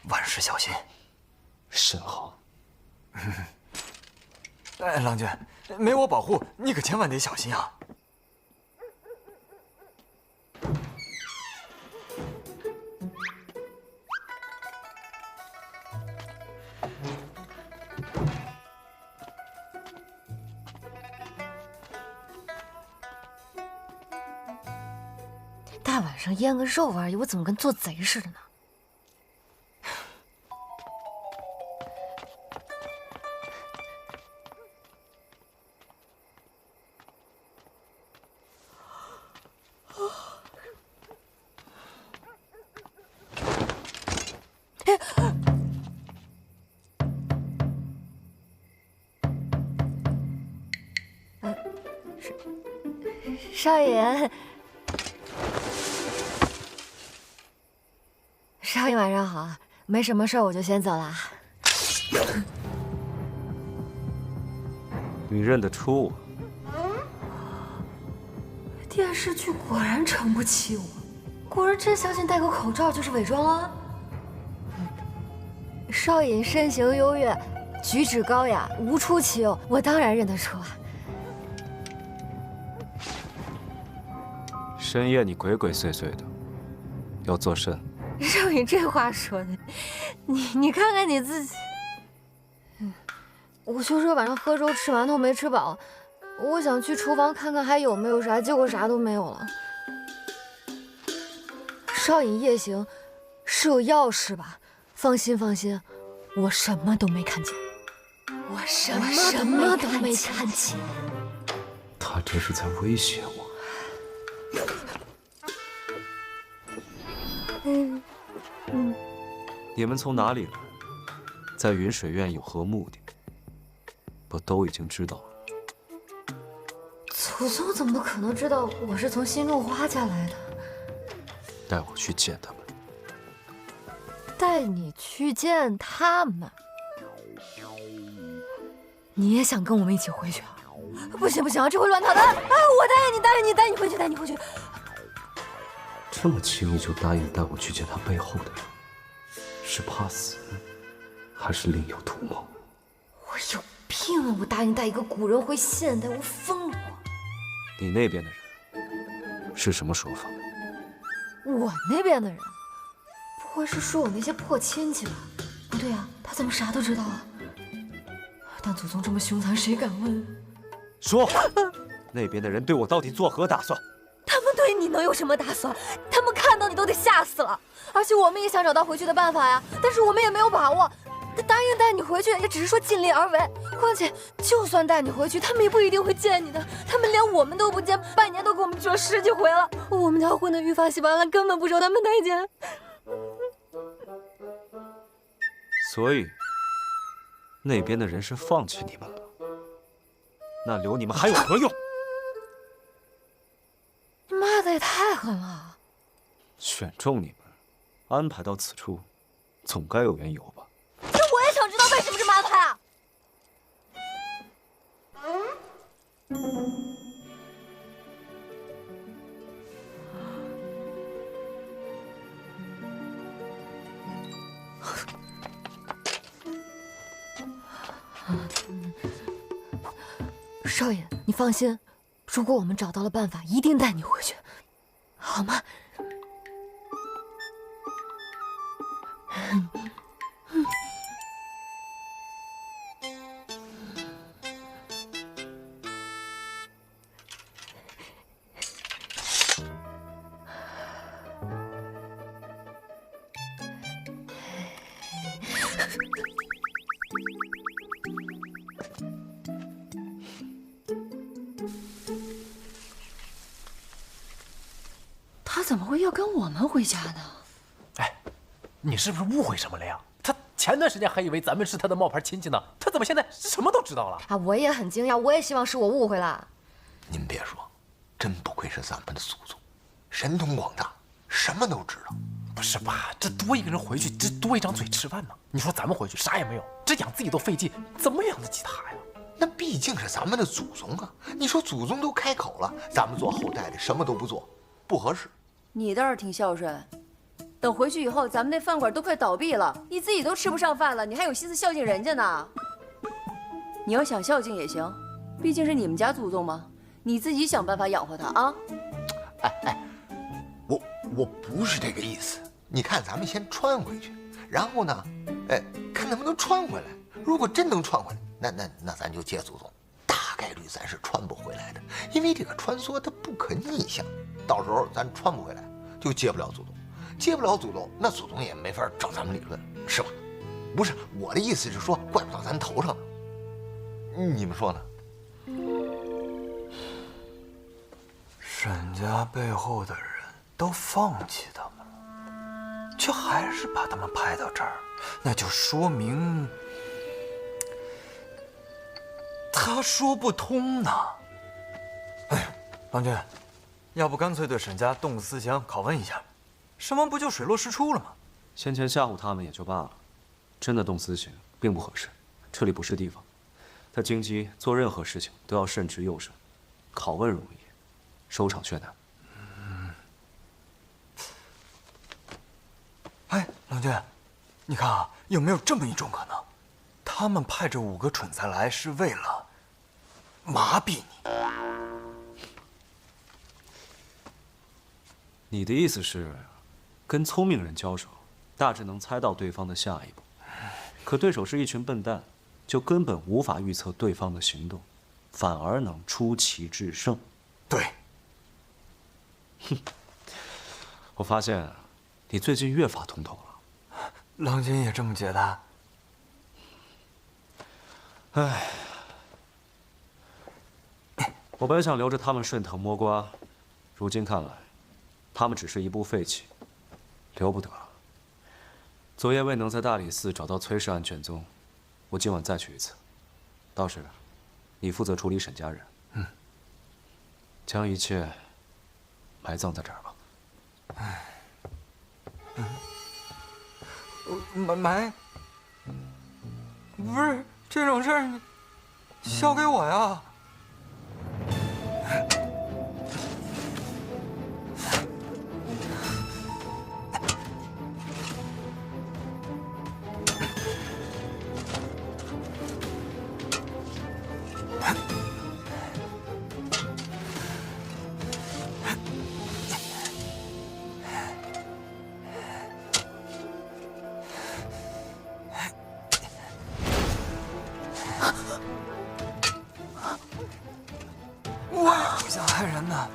万事小心。甚好。哎，郎君，没我保护，你可千万得小心啊！大晚上腌个肉而已，我怎么跟做贼似的呢？少爷，少爷晚上好，没什么事儿，我就先走了。你认得出我？电视剧果然撑不起我，果然真相信戴个口罩就是伪装了。少爷身形优越，举止高雅，无出其右，我当然认得出啊。深夜你鬼鬼祟祟的，要做甚？少爷这话说的，你看看你自己。我就说晚上喝粥吃馒头没吃饱，我想去厨房看看还有没有啥，结果啥都没有了。少爷夜行是有要事吧？放心放心，我什么都没看见，我什么都没看见。他这是在威胁我。你们从哪里来？在云水院有何目的？我都已经知道了。祖宗怎么可能知道我是从新种花家来的？带我去见他们。带你去见他们？你也想跟我们一起回去啊？不行不行，这会乱套的！哎，我带你回去，带你回去。这么轻易就答应带我去见他背后的人，是怕死，还是另有图谋？我有病啊！我答应带一个古人回现代，我疯了！你那边的人是什么说法？我那边的人，不会是说我那些破亲戚吧？不对啊，他怎么啥都知道啊？但祖宗这么凶残，谁敢问？说，那边的人对我到底作何打算？他们对你能有什么打算？他们看到你都得吓死了。而且我们也想找到回去的办法呀，但是我们也没有把握。答应带你回去，也只是说尽力而为。况且，就算带你回去，他们也不一定会见你的。他们连我们都不见，半年都给我们去了10几回了。我们家混得愈发稀巴烂，根本不受他们待见。所以，那边的人是放弃你们了。那留你们还有何用？你骂的也太狠了！选中你们，安排到此处，总该有缘由吧？这我也想知道为什么这么安排啊！少爷，你放心，如果我们找到了办法，一定带你回去，好吗？他怎么会要跟我们回家呢？哎，你是不是误会什么了呀？他前段时间还以为咱们是他的冒牌亲戚呢，他怎么现在什么都知道了？啊，我也很惊讶，我也希望是我误会了。您别说，真不愧是咱们的祖宗，神通广大，什么都知道。不是吧？这多一个人回去，这多一张嘴吃饭呢。你说咱们回去啥也没有，这养自己都费劲，怎么养得起他呀？那毕竟是咱们的祖宗啊！你说祖宗都开口了，咱们做后代的什么都不做，不合适。你倒是挺孝顺，等回去以后，咱们那饭馆都快倒闭了，你自己都吃不上饭了，你还有心思孝敬人家呢？你要想孝敬也行，毕竟是你们家祖宗嘛，你自己想办法养活他啊！我不是这个意思。你看，咱们先穿回去，然后呢，看能不能穿回来。如果真能穿回来，那咱就接祖宗。大概率咱是穿不回来的，因为这个穿梭它不可逆向，到时候咱穿不回来，就接不了祖宗，接不了祖宗，那祖宗也没法找咱们理论，是吧？不是，我的意思是说，怪不到咱头上呢。你们说呢？沈家背后的人都放弃他们了，却还是把他们派到这儿，那就说明他说不通呢。哎，郎君，要不干脆对沈家动个思想，拷问一下，什么不就水落石出了吗？先前吓唬他们也就罢了，真的动私刑并不合适，这里不是地方。他京畿做任何事情都要慎之又慎，拷问容易，收场却难。哎，郎君，你看啊，有没有这么一种可能？他们派这5个蠢材来，是为了麻痹你。你的意思是，跟聪明人交手，大致能猜到对方的下一步；可对手是一群笨蛋，就根本无法预测对方的行动，反而能出奇制胜。对。哼，我发现你最近越发通透了。郎君也这么觉得？唉，我本想留着他们顺藤摸瓜，如今看来，他们只是一部废弃，留不得了。昨夜未能在大理寺找到崔氏案卷宗，我今晚再去一次。到时，你负责处理沈家人。将一切埋葬在这儿吧。埋？不是这种事儿，你交给我呀。我也不想害人呐，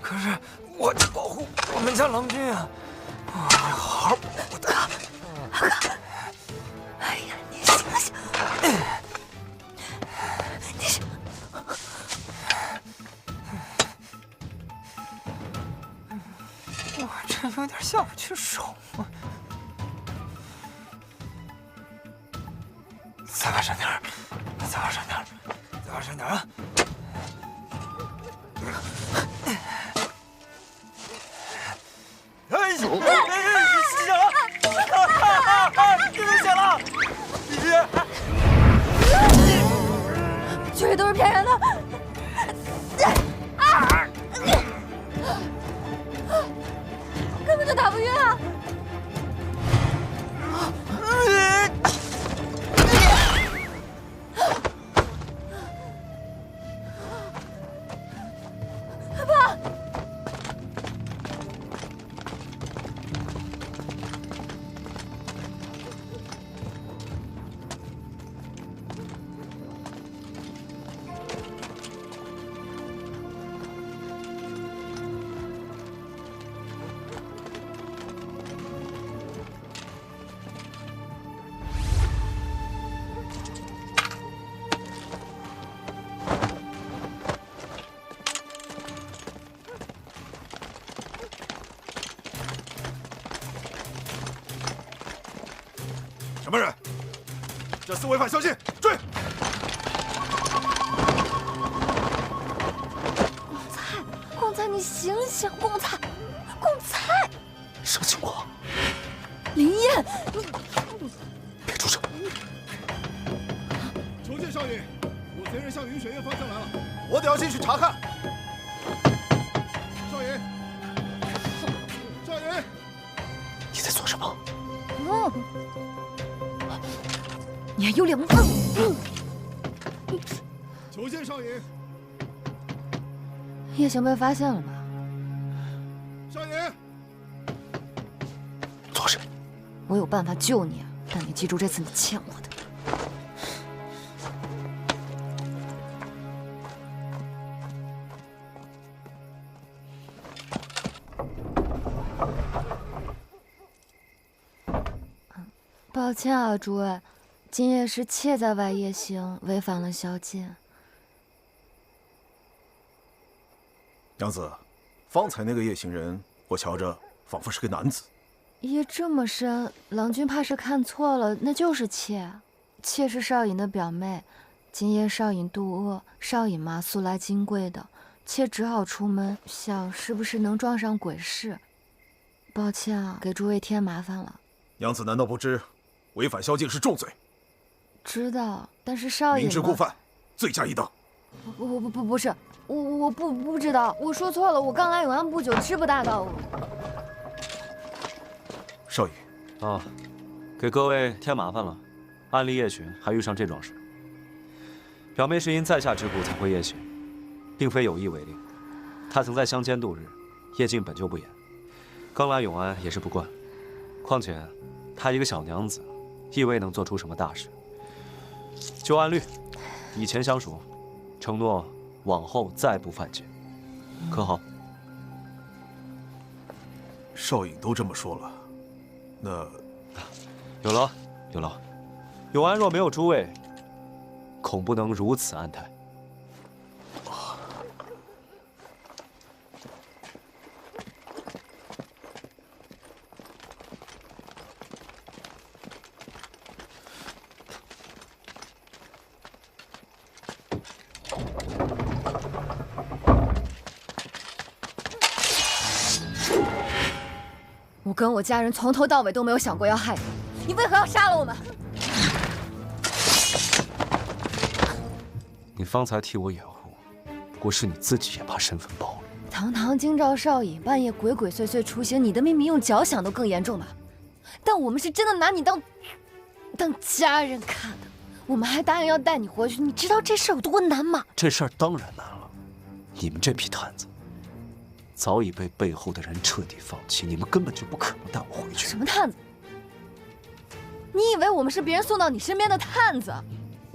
可是我得保护我们家郎君啊！我得好好保护他。阿哥，哎呀，你醒醒！你是……我这有点下不去手啊！再往上点儿，再往上点儿，再往上点儿啊！哎呦！血了！流血了！这都是骗人的！根本就打不晕啊！爸！什么人？这厮违反宵禁，追！公菜，你醒醒！公菜，什么情况？林燕，你别出声！求见少爷，我贼人向云学院方向来了，我得要进去查看。少爷，少爷，你在做什么？你还有脸问？求见少爷。叶行被发现了吗？少爷，做什么？我有办法救你，但你记住，这次你欠我的。抱歉啊，诸位，今夜是妾在外夜行，违反了宵禁。娘子，方才那个夜行人，我瞧着仿佛是个男子。夜这么深，郎君怕是看错了，那就是妾。妾是少尹的表妹，今夜少尹肚饿，少尹嘛素来金贵的，妾只好出门，想是不是能撞上鬼事。抱歉啊，给诸位添麻烦了。娘子难道不知，违反宵禁是重罪？知道，但是少尹明知故犯，罪加一等。不是，我不知道，我说错了，我刚来永安不久，知不大道。少尹啊，给各位添麻烦了。暗例夜巡，还遇上这桩事。表妹是因在下之故才会夜行，并非有意违令。她曾在乡间度日，夜禁本就不严，刚来永安也是不惯。况且她一个小娘子，亦未能做出什么大事。就按律，以前相熟，承诺往后再不犯戒，可好？少尹都这么说了，那有劳，有劳。永安若没有诸位，恐不能如此安泰。跟我家人从头到尾都没有想过要害你，你为何要杀了我们？你方才替我掩护，不过是你自己也怕身份暴露。堂堂京兆少爷半夜鬼鬼祟祟出行，你的秘密用脚想都更严重吧？但我们是真的拿你当家人看的，我们还答应要带你回去，你知道这事有多难吗？这事儿当然难了，你们这批探子早已被背后的人彻底放弃，你们根本就不可能带我回去。什么探子？你以为我们是别人送到你身边的探子？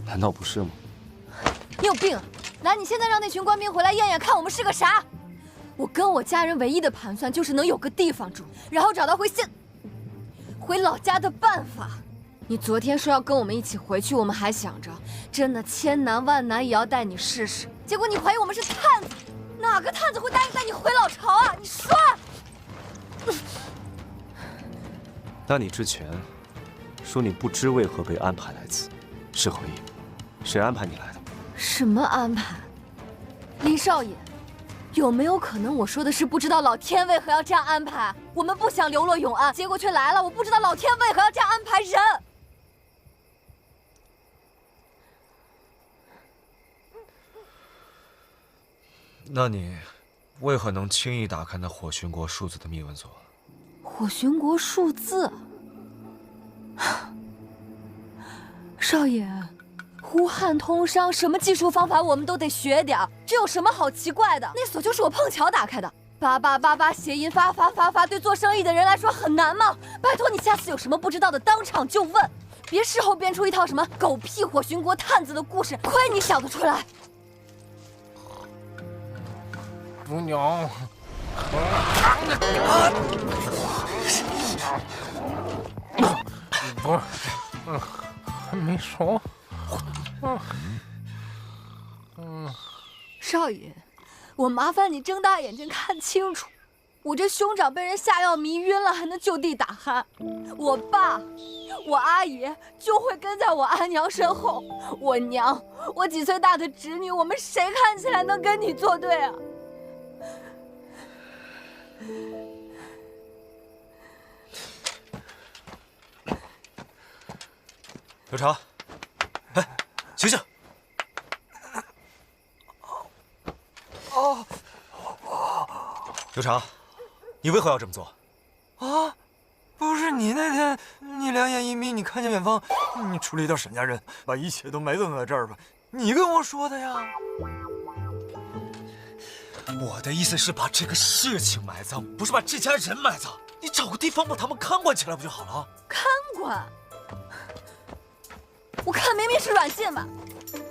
难道不是吗？你有病啊！来，你现在让那群官兵回来验验，看我们是个啥？我跟我家人唯一的盘算就是能有个地方住，然后找到回老家的办法。你昨天说要跟我们一起回去，我们还想着真的千难万难也要带你试试。结果你怀疑我们是探子，哪个探子会答应带你回老巢啊？你说。那你之前说你不知为何被安排来此，是何意？谁安排你来的？什么安排？林少爷，有没有可能我说的是不知道老天为何要这样安排？我们不想流落永安，结果却来了。我不知道老天为何要这样安排人。那你为何能轻易打开那火寻国数字的密文锁？火寻国数字，少爷，呼汉通商什么技术方法我们都得学点儿，这有什么好奇怪的？那锁就是我碰巧打开的，8888谐音发，对做生意的人来说很难吗？拜托你下次有什么不知道的当场就问，别事后编出一套什么狗屁火寻国探子的故事，亏你想得出来。姑娘，不是，还没熟。少爷，我麻烦你睁大眼睛看清楚，我这兄长被人下药迷晕了，还能就地打鼾。我爸、我阿爷就会跟在我阿娘身后，我娘、我几岁大的侄女，我们谁看起来能跟你作对啊？刘长，哎，醒醒！刘长，你为何要这么做？啊，不是你那天，你两眼一眯，你看见远方，你处理掉沈家人，把一切都埋葬在这儿吧，你跟我说的呀。我的意思是把这个事情埋葬，不是把这家人埋葬。你找个地方把他们看管起来不就好了？看管？我看明明是软禁吧。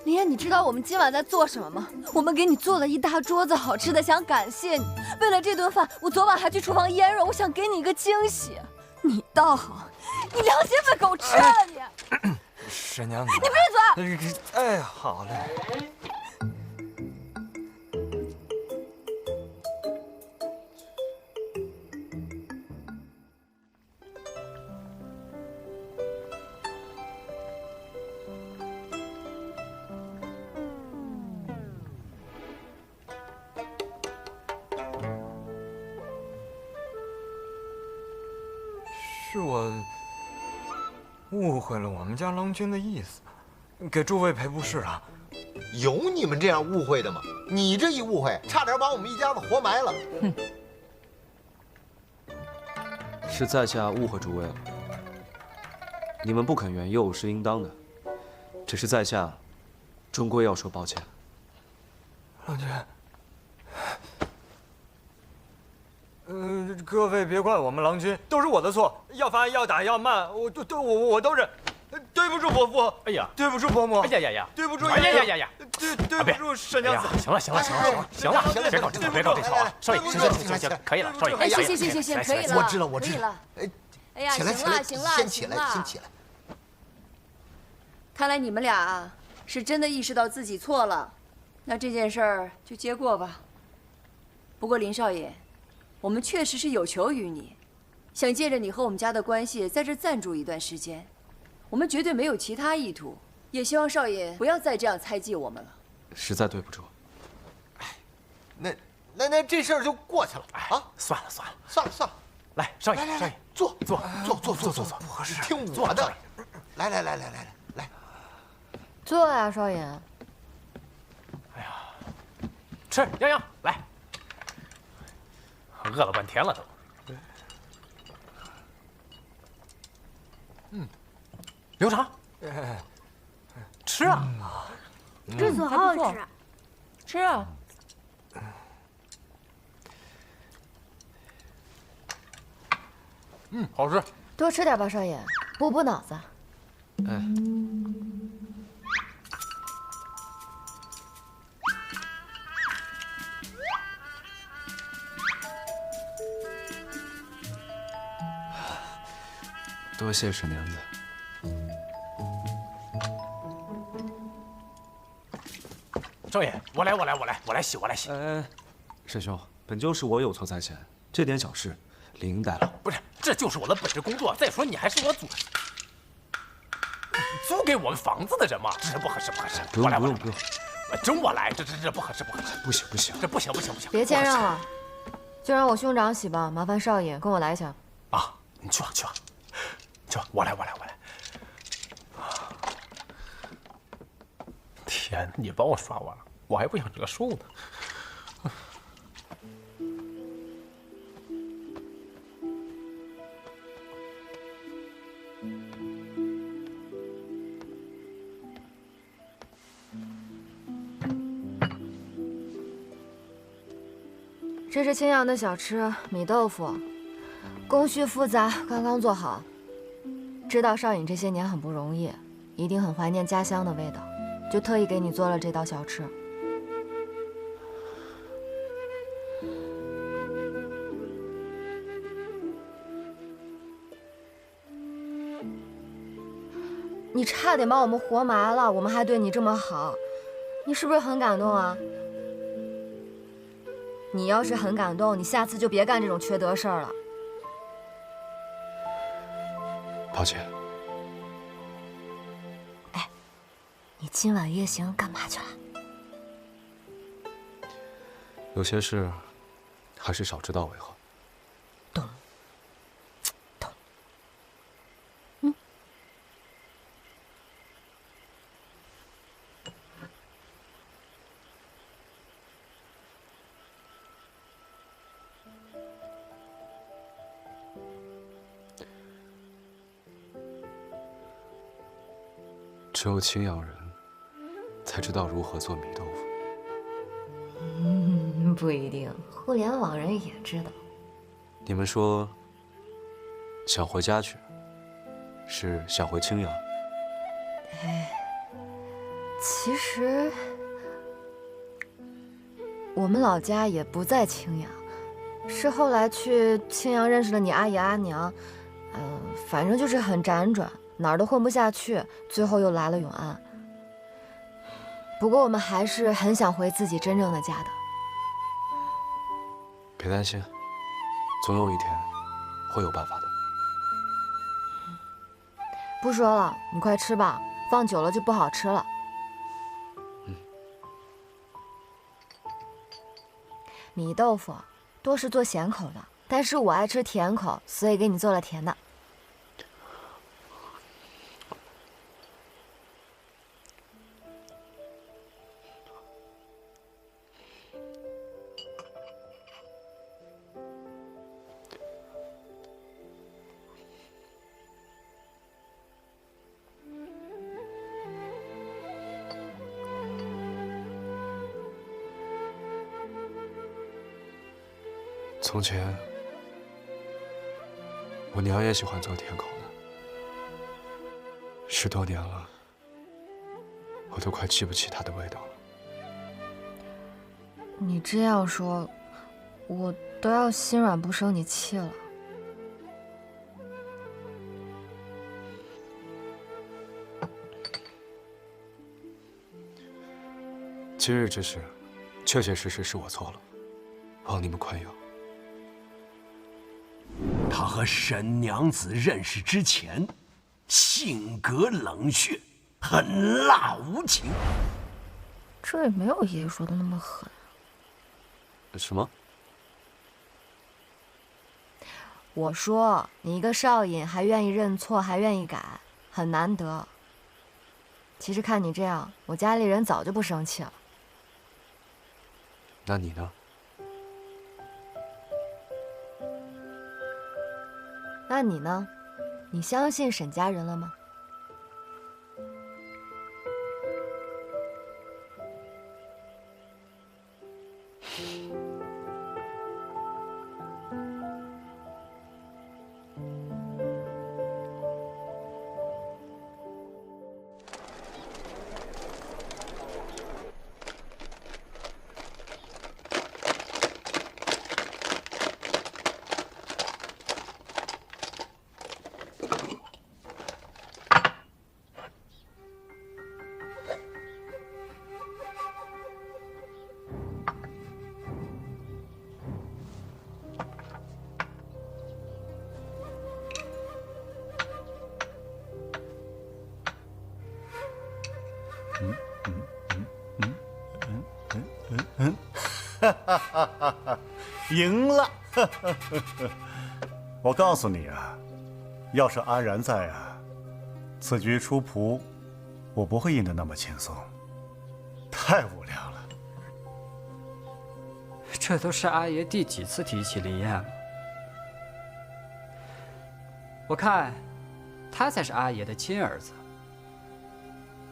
林燕，你知道我们今晚在做什么吗？我们给你做了一大桌子好吃的，想感谢你。为了这顿饭，我昨晚还去厨房腌肉，我想给你一个惊喜。你倒好，你良心被狗吃了你！沈娘子，你闭嘴！哎，好嘞。是我误会了我们家郎君的意思，给诸位赔不是了。有你们这样误会的吗？你这一误会，差点把我们一家子活埋了。哼，是在下误会诸位了。你们不肯援诱是应当的，只是在下终归要说抱歉。郎君，各位别怪我们郎君，都是我的错，要罚要打要骂，我都忍。对不住伯父，哎呀，对不住伯母，哎呀呀呀，对不住哎呀呀呀，对不住沈娘子。行了，别搞这套啊！少爷，行，可以了，少爷。哎，行，可以了。我知道。哎呀，行了，先起来。看来你们俩啊是真的意识到自己错了，那这件事儿就接过吧。不过林少爷，我们确实是有求于你，想借着你和我们家的关系在这暂住一段时间。我们绝对没有其他意图，也希望少爷不要再这样猜忌我们了。实在对不住。那这事儿就过去了啊！算了。来，少爷，少爷，坐，坐，不合适，听我的。来，坐呀，少爷。吃，洋洋，来。饿了半天了都。刘长，吃啊！这次好好吃。吃啊！好吃。多吃点吧，少爷，补脑子。哎。多谢沈娘子。少爷，我来洗。沈兄，本就是我有错在先，这点小事理应代劳。不是，这就是我的本职工作。再说你还是我租给我们房子的人嘛，这不合适。不用，真我来，这不合适。不行，这不行。别谦让了，就让我兄长洗吧。麻烦少爷跟我来一下。啊，你去吧，我来。天，你帮我刷碗，我还不想折寿呢。这是青阳的小吃米豆腐，工序复杂，刚刚做好。知道少颖这些年很不容易，一定很怀念家乡的味道，就特意给你做了这道小吃。你差点把我们活埋了，我们还对你这么好，你是不是很感动啊？你要是很感动，你下次就别干这种缺德事儿了。抱歉。哎，你今晚夜行干嘛去了？有些事还是少知道为好。懂。只有青阳人才知道如何做米豆腐。不一定，互联网人也知道。你们说想回家去，是想回青阳？哎，其实我们老家也不在青阳，是后来去青阳认识了你阿姨阿娘，反正就是很辗转，哪儿都混不下去，最后又来了永安。不过我们还是很想回自己真正的家的。别担心，总有一天会有办法的。不说了，你快吃吧，放久了就不好吃了。米豆腐多是做咸口的，但是我爱吃甜口，所以给你做了甜的。从前，我娘也喜欢做甜口的，10多年了，我都快记不起她的味道了。你这样说，我都要心软不生你气了。今日之事，确确实实是我错了，望你们宽宥。他和沈娘子认识之前，性格冷血，狠辣无情。这也没有爷爷说的那么狠。什么？我说你一个少尹还愿意认错，还愿意改，很难得。其实看你这样，我家里人早就不生气了。那你呢？那你呢？你相信沈家人了吗？赢了！我告诉你啊，要是安然在啊，此局出仆，我不会赢得那么轻松。太无聊了。这都是阿爷第几次提起林燕了？我看，他才是阿爷的亲儿子。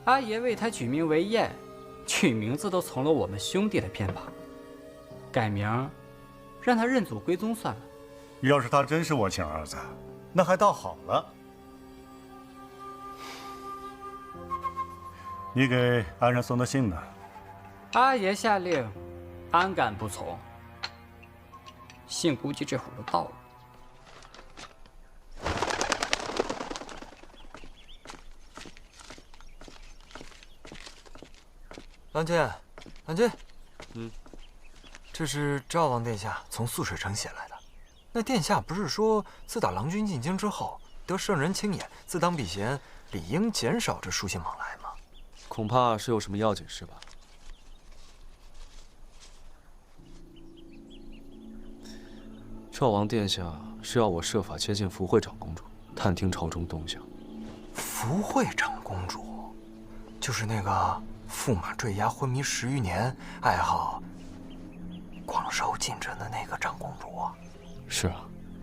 阿爷为他取名为燕，取名字都从了我们兄弟的偏旁。改名，让他认祖归宗算了。要是他真是我亲儿子，那还倒好了。你给安然送的信呢？阿爷下令，安敢不从？信估计这会儿就到了。郎君，郎君，这是赵王殿下从素水城写来的。那殿下不是说，自打郎君进京之后，得圣人亲眼，自当避嫌，理应减少这书信往来吗？恐怕是有什么要紧事吧。赵王殿下是要我设法接近福惠长公主，探听朝中动向。福惠长公主，就是那个驸马坠崖昏迷10余年，爱好广收近臣的那个长公主啊。是啊。